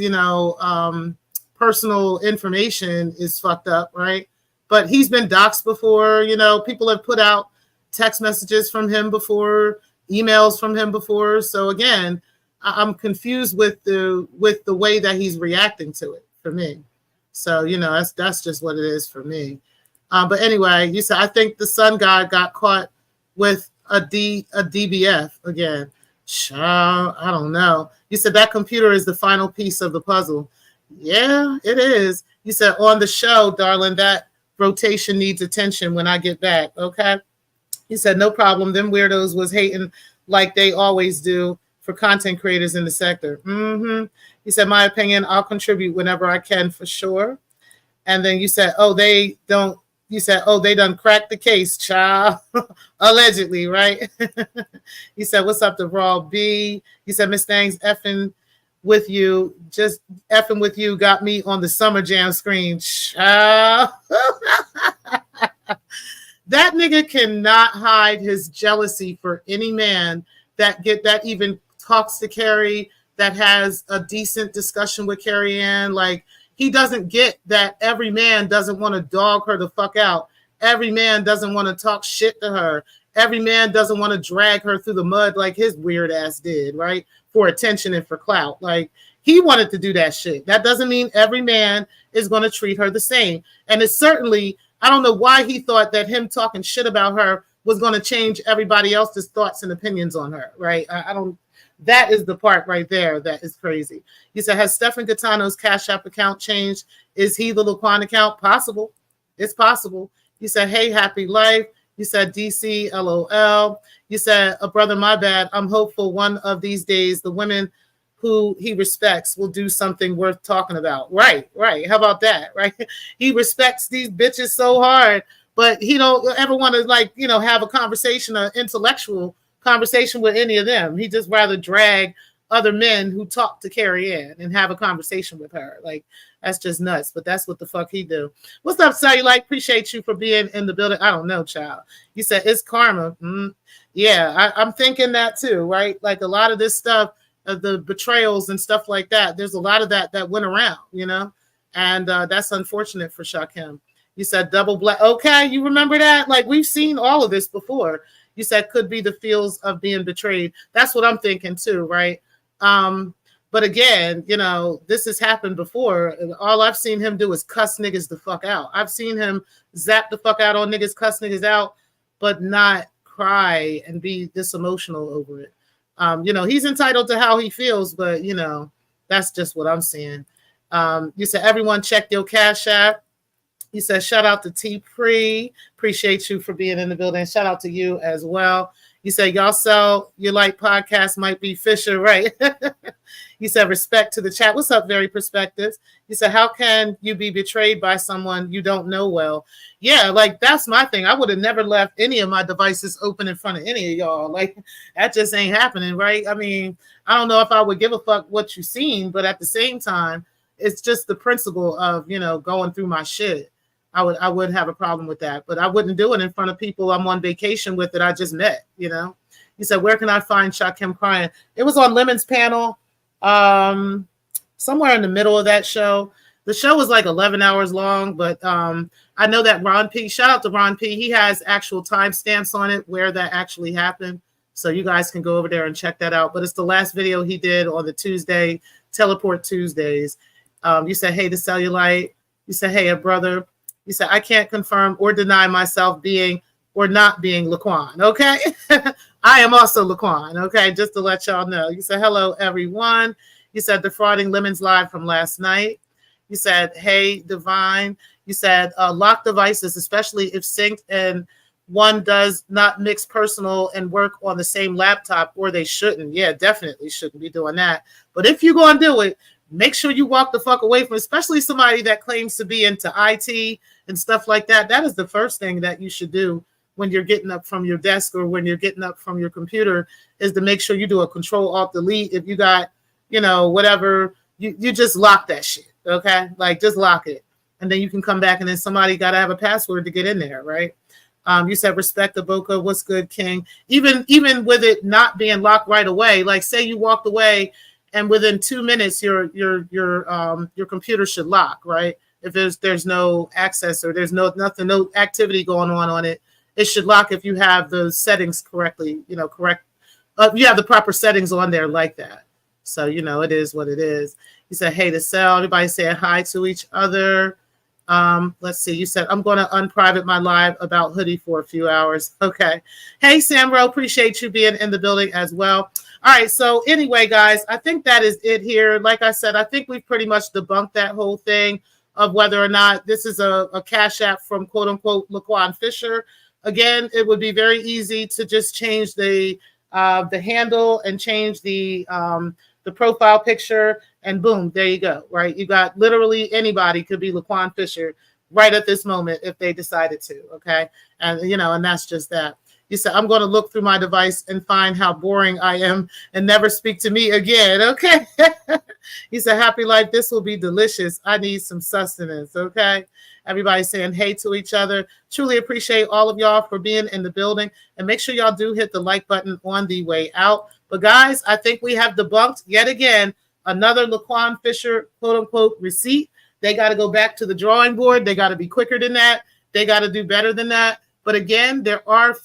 personal information is fucked up, right? But he's been doxxed before, people have put out text messages from him before, emails from him before. So again, I'm confused with the way that he's reacting to it for me. So, that's just what it is for me. But anyway, you said, I think the sun god got caught with a DBF again. Child, I don't know. You said that computer is the final piece of the puzzle. Yeah, it is. You said on the show, darling, that rotation needs attention when I get back. Okay. You said no problem. Them weirdos was hating like they always do for content creators in the sector. He said, my opinion, I'll contribute whenever I can for sure. And then you said, oh, they don't. You said, oh, they done cracked the case, child. Allegedly, right? You said, what's up to Raw B? You said, Miss Thang's effing with you. Just effing with you got me on the Summer Jam screen, child. That nigga cannot hide his jealousy for any man that even talks to Carrie, that has a decent discussion with Carrie Ann. Like, he doesn't get that every man doesn't want to dog her the fuck out. Every man doesn't want to talk shit to her. Every man doesn't want to drag her through the mud like his weird ass did, right? For attention and for clout. Like, he wanted to do that shit. That doesn't mean every man is going to treat her the same. And it's certainly, I don't know why he thought that him talking shit about her was going to change everybody else's thoughts and opinions on her, right? I don't. That is the part right there that is crazy. You said, has Stephen Gaetano's Cash App account changed? Is he the Laquan account? Possible. It's possible. You said, hey, happy life. You said, DC, LOL. You said, a brother, my bad. I'm hopeful one of these days the women who he respects will do something worth talking about. Right. How about that, right? He respects these bitches so hard, but he don't ever want to, have a conversation, an intellectual conversation with any of them. He just rather drag other men who talk to Carrie Ann and have a conversation with her. Like, that's just nuts, but that's what the fuck he do. What's up, Cellulite? Appreciate you for being in the building. I don't know, child. You said it's karma. Yeah, I'm thinking that too, right? Like, a lot of this stuff, the betrayals and stuff like that, there's a lot of that went around, and that's unfortunate for Shakim. You said double black. Okay, you remember that? Like, we've seen all of this before. You said could be the feels of being betrayed. That's what I'm thinking too, right? But again, this has happened before. And all I've seen him do is cuss niggas the fuck out. I've seen him zap the fuck out on niggas, cuss niggas out, but not cry and be this emotional over it. He's entitled to how he feels, but that's just what I'm seeing. You said everyone check your Cash App. You said, shout out to T Pre. Appreciate you for being in the building. Shout out to you as well. You said, y'all sell your like podcast might be Fisher, right? You said, respect to the chat. What's up, Very Perspectives? You said, how can you be betrayed by someone you don't know well? Yeah, like, that's my thing. I would have never left any of my devices open in front of any of y'all. Like, that just ain't happening, right? I mean, I don't know if I would give a fuck what you seen, but at the same time, it's just the principle of, going through my shit. I would have a problem with that, but I wouldn't do it in front of people I'm on vacation with that I just met, You said, where can I find Shakim crying? It was on Lemon's panel, somewhere in the middle of that show. The show was like 11 hours long, but I know that Ron P, shout out to Ron P, he has actual timestamps on it where that actually happened. So you guys can go over there and check that out. But it's the last video he did on the Tuesday, Teleport Tuesdays. You said, hey, the Cellulite. You said, hey, a brother. You said, I can't confirm or deny myself being or not being Laquan, okay? I am also Laquan, okay? Just to let y'all know. You said, hello, everyone. You said, defrauding Lemons live from last night. You said, hey, Divine. You said, lock devices, especially if synced and one does not mix personal and work on the same laptop, or they shouldn't. Yeah, definitely shouldn't be doing that. But if you're going to do it, make sure you walk the fuck away from, especially somebody that claims to be into IT and stuff like that. That is the first thing that you should do when you're getting up from your desk or when you're getting up from your computer, is to make sure you do a Control-Alt-Delete. If you got, whatever, you just lock that shit, okay? Like, just lock it. And then you can come back, and then somebody got to have a password to get in there, right? You said, respect the Boca. What's good, King? Even with it not being locked right away, like, say you walked away and within 2 minutes, your computer should lock, right? If there's no access or there's no activity going on it, it should lock if you have the settings correctly, correct. You have the proper settings on there like that. So, it is what it is. You said, hey to sell. Everybody saying hi to each other. Let's see. You said, I'm going to unprivate my live about hoodie for a few hours. Okay. Hey, Samro, appreciate you being in the building as well. All right. So anyway, guys, I think that is it here. Like I said, I think we've pretty much debunked that whole thing of whether or not this is a Cash App from quote unquote Laquan Fisher. Again, it would be very easy to just change the handle and change the profile picture, and boom, there you go, right? You got literally anybody could be Laquan Fisher right at this moment if they decided to, okay? And, you know, and that's just that. You said, I'm going to look through my device and find how boring I am and never speak to me again, okay? He said, happy life, this will be delicious. I need some sustenance, okay? Everybody saying hey to each other. Truly appreciate all of y'all for being in the building. And make sure y'all do hit the like button on the way out. But guys, I think we have debunked yet again another Laquan Fisher quote unquote receipt. They got to go back to the drawing board. They got to be quicker than that. They got to do better than that. But again, there are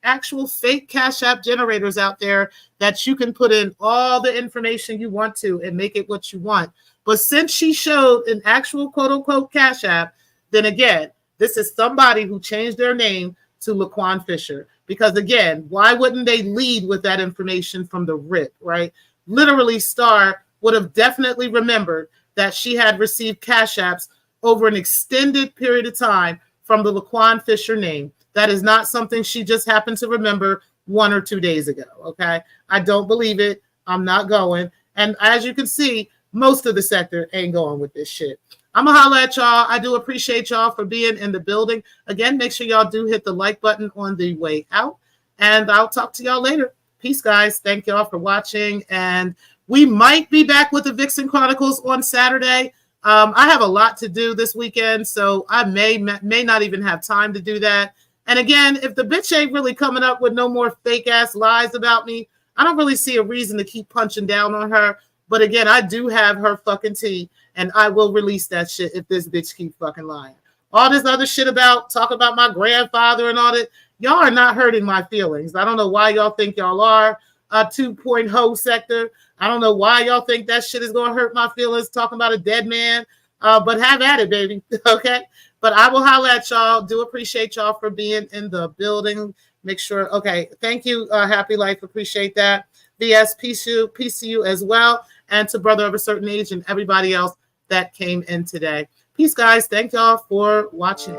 actual fake Cash App generators out there that you can put in all the information you want to and make it what you want. But since she showed an actual quote unquote Cash App, then again, this is somebody who changed their name to Laquan Fisher. Because again, why wouldn't they lead with that information from the rip, right? Literally, Star would have definitely remembered that she had received Cash Apps over an extended period of time from the Laquan Fisher name. That is not something she just happened to remember 1 or 2 days ago, okay? I don't believe it. I'm not going. And as you can see, most of the sector ain't going with this shit. I'm going to holler at y'all. I do appreciate y'all for being in the building. Again, make sure y'all do hit the like button on the way out. And I'll talk to y'all later. Peace, guys. Thank y'all for watching. And we might be back with the Vixen Chronicles on Saturday. I have a lot to do this weekend, so I may not even have time to do that. And again, if the bitch ain't really coming up with no more fake-ass lies about me, I don't really see a reason to keep punching down on her. But again, I do have her fucking tea. And I will release that shit if this bitch keep fucking lying. All this other shit talk about my grandfather and all that, y'all are not hurting my feelings. I don't know why y'all think y'all are a 2.0 sector. I don't know why y'all think that shit is going to hurt my feelings talking about a dead man. But have at it, baby. Okay? But I will holler at y'all. Do appreciate y'all for being in the building. Make sure. Okay. Thank you, Happy Life. Appreciate that. VS, peace to you as well. And to Brother of a Certain Age and everybody else that came in today. Peace, guys. Thank y'all for watching.